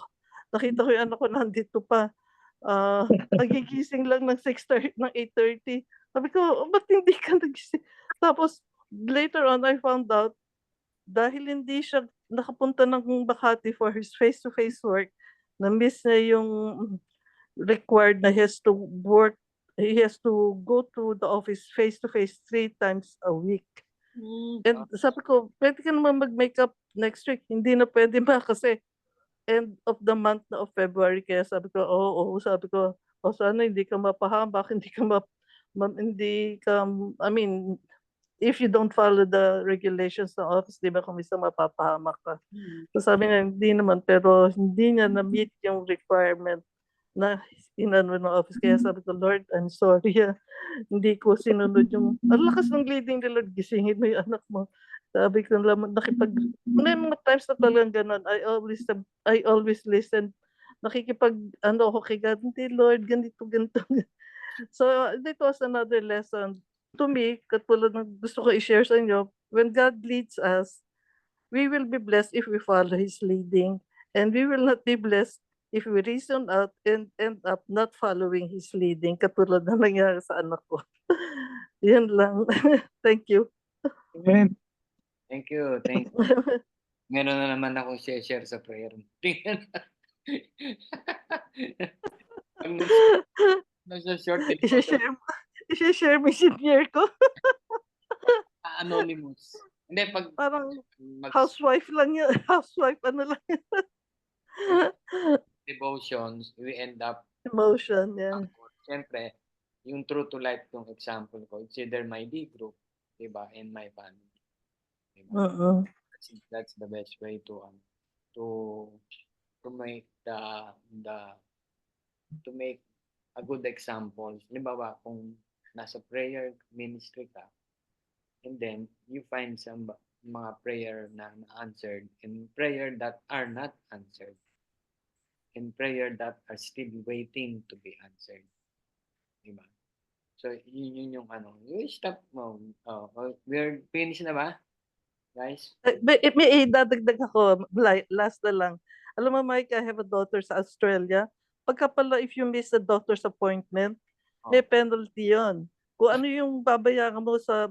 nakita ko yung anak ko nandito pa. Nagigising lang ng 8:30. Sabi ko, ba't hindi ka nagising? Tapos, later on, I found out, dahil hindi siya nakapunta ng Makati for his face-to-face work, na-miss niya yung required na he has to go to the office face-to-face 3 times a week. And sabi ko, pwede ka naman mag-makeup next week. Hindi na pwede ba kasi end of the month na of February. Kaya sabi ko, sabi ko, sana hindi ka mapahambak, if you don't follow the regulations ng office, di ba kung minsan mapapahamak ka. So sabi niya, hindi naman, pero hindi niya na-meet yung requirement na inano ng office. Kaya sabi ko, Lord, I'm sorry. Hindi ko sinunod yung, ang lakas ng leading ni Lord, gisingin mo yung anak mo. Sabi ko naman, may mga times na talagang ganun. I always listen. Ako kay God, hindi Lord, ganito. So it was another lesson. To me, katulad ng gusto ko i-share sa inyo, when God leads us, we will be blessed if we follow His leading. And we will not be blessed if we reason out and end up not following His leading, katulad na nangyari sa anak ko. Yan lang. Thank you.
Amen.
Thank you. Meron na naman akong share sa prayer. Nasa short
I-share mo yung senior ko.
Anonymous. Hindi,
parang housewife lang yun. Housewife, lang yun.
Devotions, we end up
emotion, yeah.
Siyempre, yung true to life yung example ko, it's either my D group, diba, and my family. Diba? That's the best way to make to make a good example. Halimbawa, kung nasa prayer ministry ka, and then you find some mga prayer na answered and prayer that are not answered and prayer that are still waiting to be answered. Diba? So, yun yung stop mo. We're finished na ba? Guys?
May dadagdag ako, last na lang. Alam mo, Mike, I have a daughter sa Australia. Pagka pala, if you miss the doctor's appointment, may penalty yon. Kung ano yung babayaran mo sa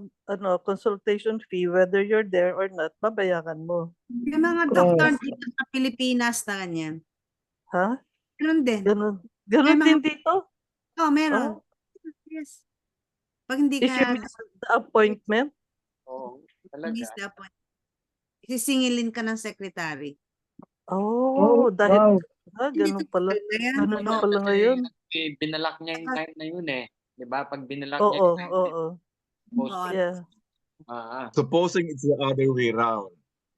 consultation fee, whether you're there or not, babayaran mo.
Yung mga doktor dito sa Pilipinas na ganyan.
Ha?
Meron din.
Ganun.
May
Ganun
mga,
din dito?
meron.
Oh,
Yes. Pag hindi
if you
ka
miss the appointment?
Oo,
miss
talaga.
the appointment, sisingilin ka ng secretary.
Oh, dahil
Hindi
ganun
to
pala.
na yan.
Ganun na
Ano,
pala
kasi
ngayon.
binalak niya yung time na yun eh. Di ba? Pag binalak niya
Oo,
yung time na yun,
oo.
post
Yeah.
Supposing it's the other way round.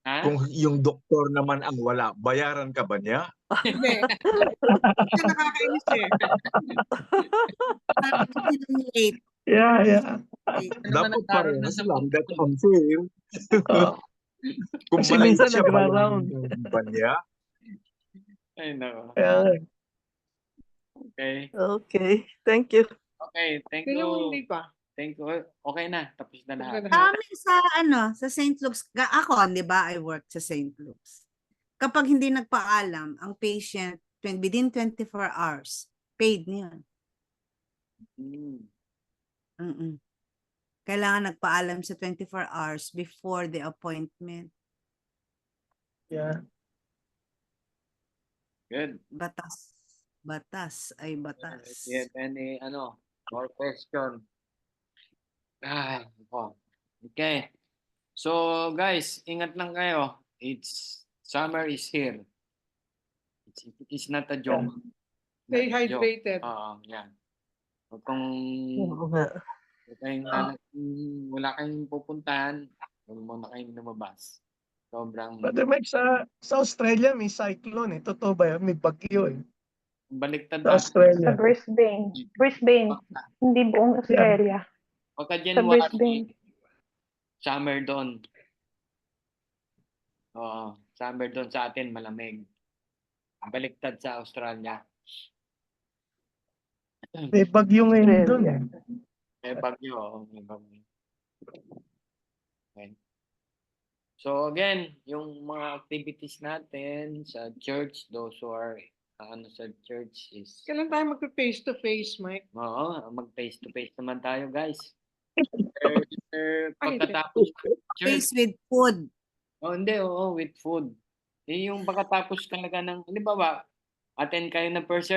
Ha?
Kung yung doktor naman ang wala, bayaran ka ba niya?
Hindi. Ito nakakainis eh. Late.
Yeah.
Ano ba
Dapat
nagkaroon na
parehas
sa
lang. That's
doktor?
unfair.
Oh.
Kung
Kasi
malate
minsan
siya,
nagra-round.
bayaran ba niya?
Ay, nako.
Kaya,
Okay.
Okay. Thank you.
Okay, thank
Yun yung
you.
hindi pa.
Thank you. Okay na, tapos na lahat.
Kami sa St. Luke's, ako, di ba, I work sa St. Luke's. Kapag hindi nagpaalam ang patient within 24 hours, paid niya. Kailangan nagpaalam sa 24 hours before the appointment.
yeah.
Good.
Batas ay batas.
Do you have any, more question? Okay. So, guys, ingat lang kayo. Summer is here. It's not a joke.
Stay
Not a joke.
hydrated.
Yan. Huwag kung
Oo nga.
wala kayong pupuntahan, huwag muna kayong lumabas. Sobrang
Brother Mike, sa Australia may cyclone eh. Totoo ba yun? May bagyo eh.
baliktad
Sa
natin.
Sa
Australia.
Brisbane. Hindi buong Australia.
Pagka
Sa
January,
Brisbane.
summer doon. Oo, summer doon sa atin, malamig. Baliktad sa Australia.
May bagyo ngayon doon eh.
May bagyo, may bagyo. Okay. So again, yung mga activities natin sa church, those who are sa church is
Kailan tayo mag-face to face, Mike?
mag-face to face naman tayo, guys.
Ay,
Pagkatapos church,
Face with food.
with food. Yung pagkatapos talaga ng, halimbawa, attend kayo ng first